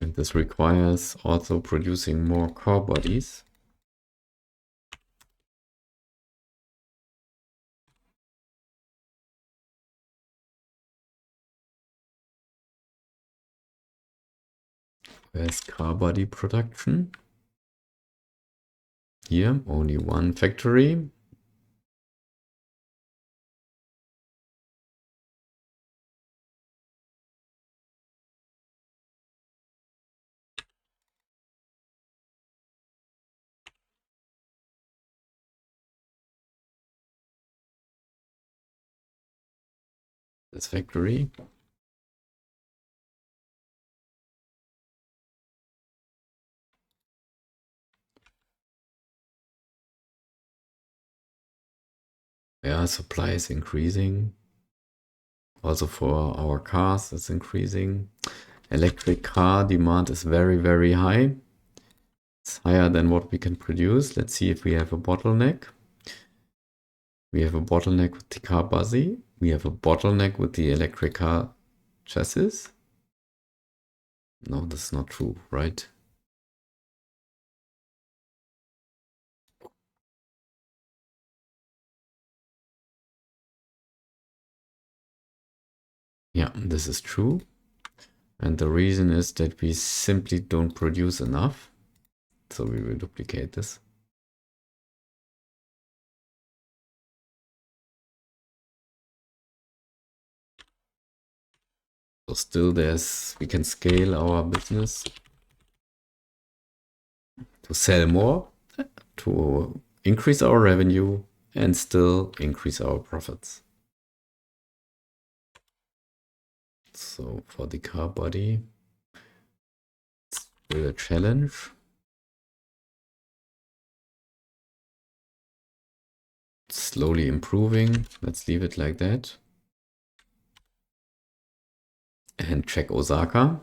And this requires also producing more car bodies. Where's car body production? Here, only one factory. This factory. Yeah, supply is increasing. Also for our cars, it's increasing. Electric car demand is very, very high. It's higher than what we can produce. Let's see if we have a bottleneck. We have a bottleneck with the car body. We have a bottleneck with the electric car chassis. No, that's not true, right? Yeah, this is true. And the reason is that we simply don't produce enough. So we will duplicate this. So still we can scale our business to sell more, to increase our revenue, and still increase our profits. So for the car body, it's still a challenge. It's slowly improving. Let's leave it like that. And check Osaka.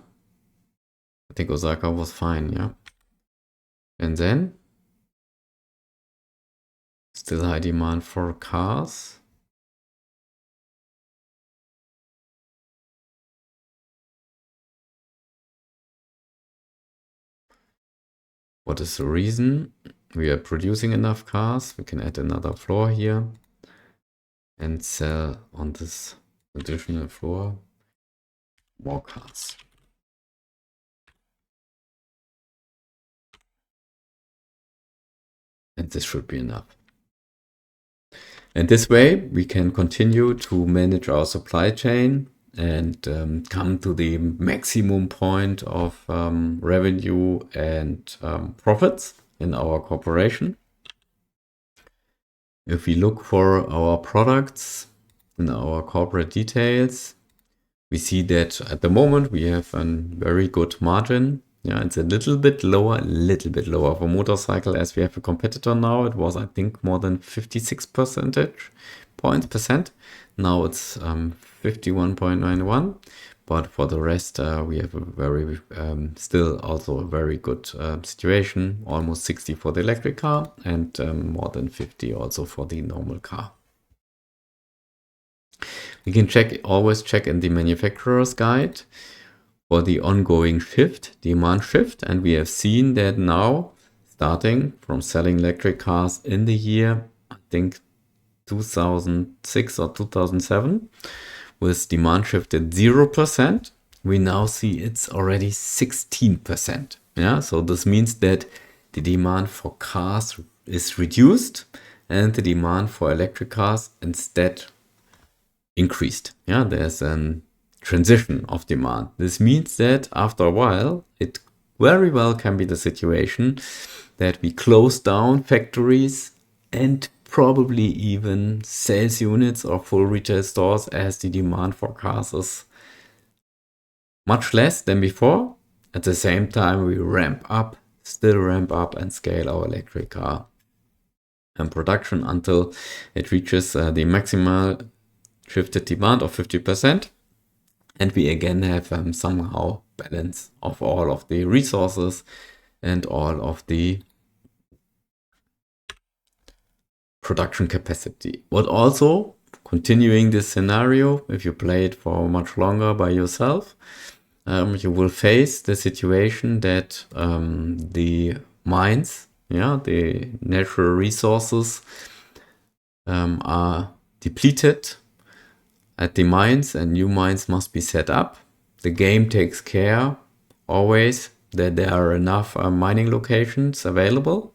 I think Osaka was fine, yeah. And then still high demand for cars. What is the reason? We are producing enough cars. We can add another floor here and sell on this additional floor more cars. And this should be enough. And this way we can continue to manage our supply chain and come to the maximum point of revenue and profits in our corporation. If we look for our products in our corporate details, we see that at the moment we have a very good margin. Yeah, it's a little bit lower for motorcycle as we have a competitor now. It was, I think, more than 56 percentage points. Now it's 51.91. But for the rest, we have a very, still also a very good situation. Almost 60 for the electric car and more than 50 also for the normal car. We can always check in the manufacturer's guide for the ongoing demand shift. And we have seen that now, starting from selling electric cars in the year, I think 2006 or 2007, with demand shift at 0%, we now see it's already 16%. Yeah, so this means that the demand for cars is reduced and the demand for electric cars instead increased. Yeah, there's a transition of demand. This means that after a while, it very well can be the situation that we close down factories and probably even sales units or full retail stores as the demand for cars is much less than before. At the same time, we still ramp up and scale our electric car and production until it reaches the maximal shifted demand of 50%. And we again have somehow balance of all of the resources and all of the production capacity. But also, continuing this scenario, if you play it for much longer by yourself, you will face the situation that the mines, the natural resources are depleted at the mines and new mines must be set up. The game takes care always that there are enough mining locations available.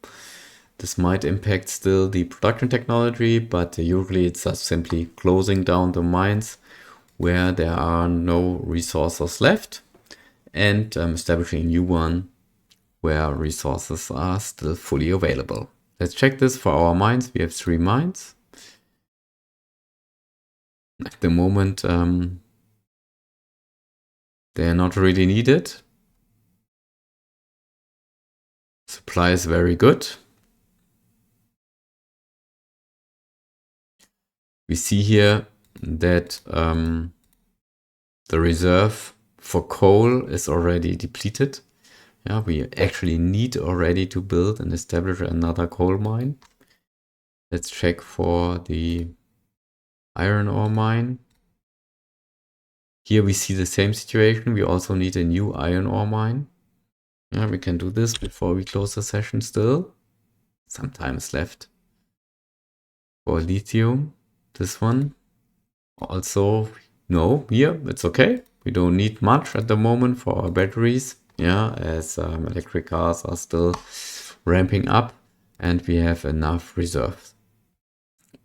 This might impact still the production technology, but usually it's just simply closing down the mines where there are no resources left and establishing a new one where resources are still fully available. Let's check this for our mines. We have 3 mines. At the moment, they are not really needed. Supply is very good. we see here that the reserve for coal is already depleted. Yeah, we actually need already to build and establish another coal mine. Let's check for the iron ore mine. Here we see the same situation. We also need a new iron ore mine. Yeah, we can do this before we close the session still. Some time is left. For lithium, this one. Also, no, here it's okay. We don't need much at the moment for our batteries. Yeah, as electric cars are still ramping up and we have enough reserves.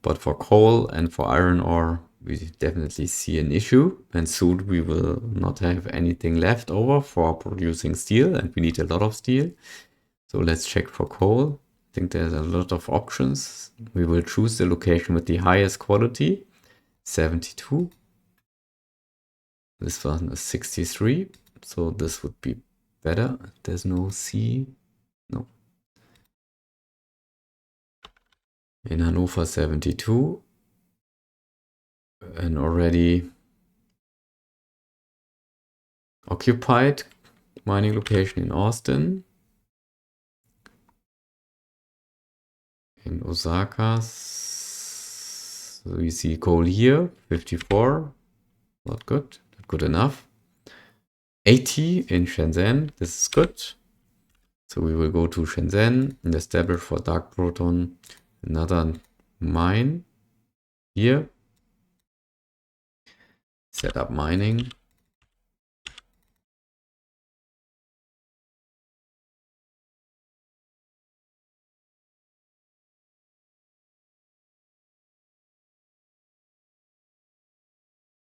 But for coal and for iron ore, we definitely see an issue, and soon we will not have anything left over for producing steel, and we need a lot of steel. So let's check for coal. I think there's a lot of options. We will choose the location with the highest quality, 72. This one is 63, so this would be better. There's no C, no. In Hannover 72, and already occupied mining location in Austin. In Osaka, so we see coal here, 54, not good, not good enough. 80 in Shenzhen, this is good. So we will go to Shenzhen and establish for dark proton another mine here. Set up mining.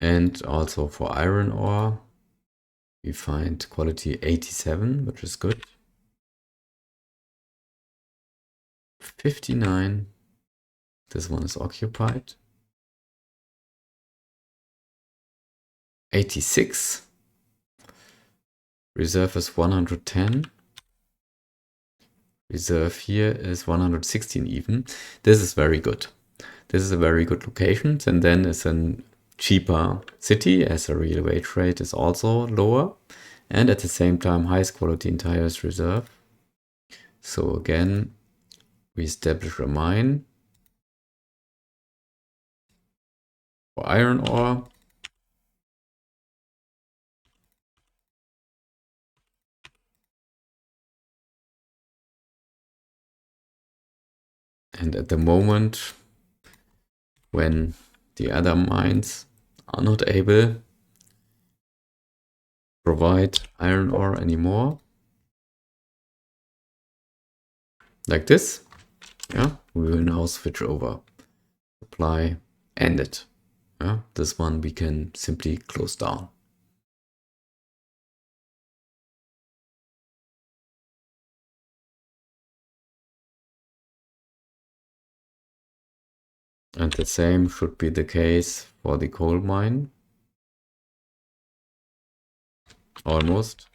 And also for iron ore, we find quality 87, which is good. 59, this one is occupied. 86, reserve is 110. Reserve here is 116 even. This is very good. This is a very good location. And then it's a cheaper city as the real wage rate is also lower. And at the same time, highest quality and highest reserve. So again, we establish a mine for iron ore. And at the moment, when the other mines are not able to provide iron ore anymore, like this, yeah, we will now switch over. Supply ended. Yeah, this one we can simply close down. And the same should be the case for the coal mine. Almost.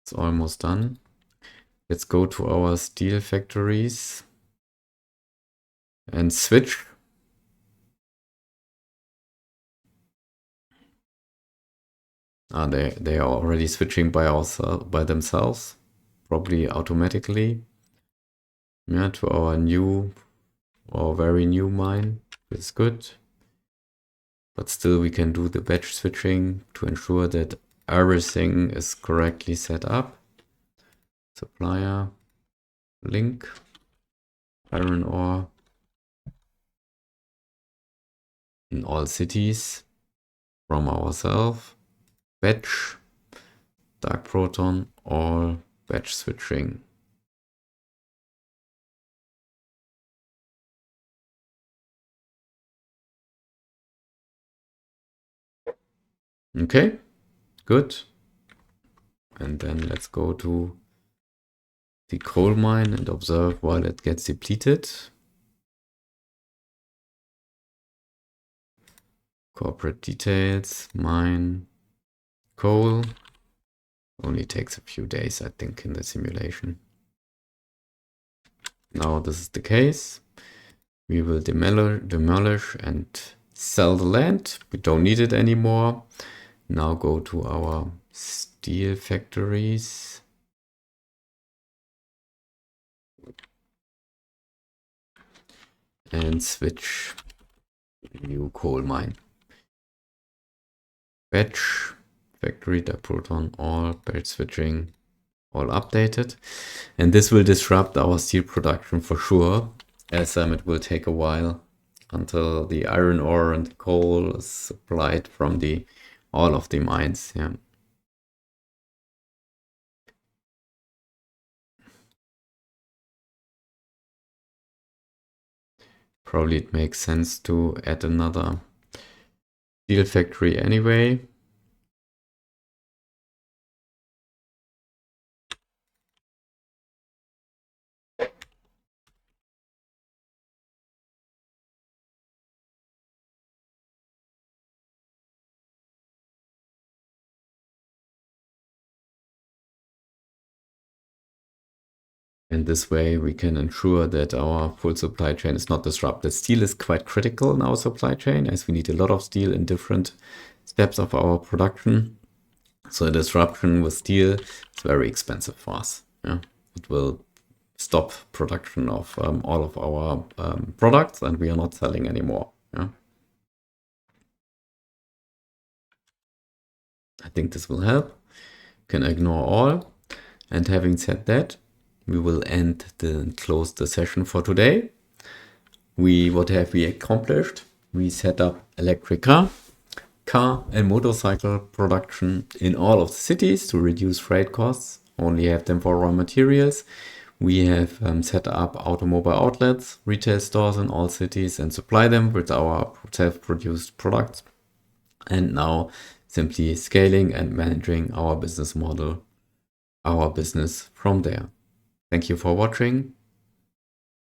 It's almost done. Let's go to our steel factories and switch. They are already switching by themselves, probably automatically. Yeah, to our very new mine. It's good. But still we can do the batch switching to ensure that everything is correctly set up. Supplier, link, iron ore in all cities from ourselves. Batch, dark proton, all batch switching. Okay, good. And then let's go to the coal mine and observe while it gets depleted. Corporate details, mine, coal. Only takes a few days, I think, in the simulation. Now this is the case. We will demolish and sell the land. We don't need it anymore. Now go to our steel factories. And switch new coal mine. Batch, factory, diproton, all, batch switching, all updated. And this will disrupt our steel production for sure, as it will take a while until the iron ore and the coal is supplied from all of the mines. Yeah. Probably it makes sense to add another steel factory anyway. And this way we can ensure that our full supply chain is not disrupted. Steel is quite critical in our supply chain, as we need a lot of steel in different steps of our production. So a disruption with steel is very expensive for us. Yeah? It will stop production of all of our products, and we are not selling anymore. Yeah? I think this will help. You can ignore all. And having said that, we will close the session for today. What have we accomplished? We set up electric car and motorcycle production in all of the cities to reduce freight costs, only have them for raw materials. We have set up automobile outlets, retail stores in all cities, and supply them with our self-produced products. And now simply scaling and managing our business model, our business from there. Thank you for watching.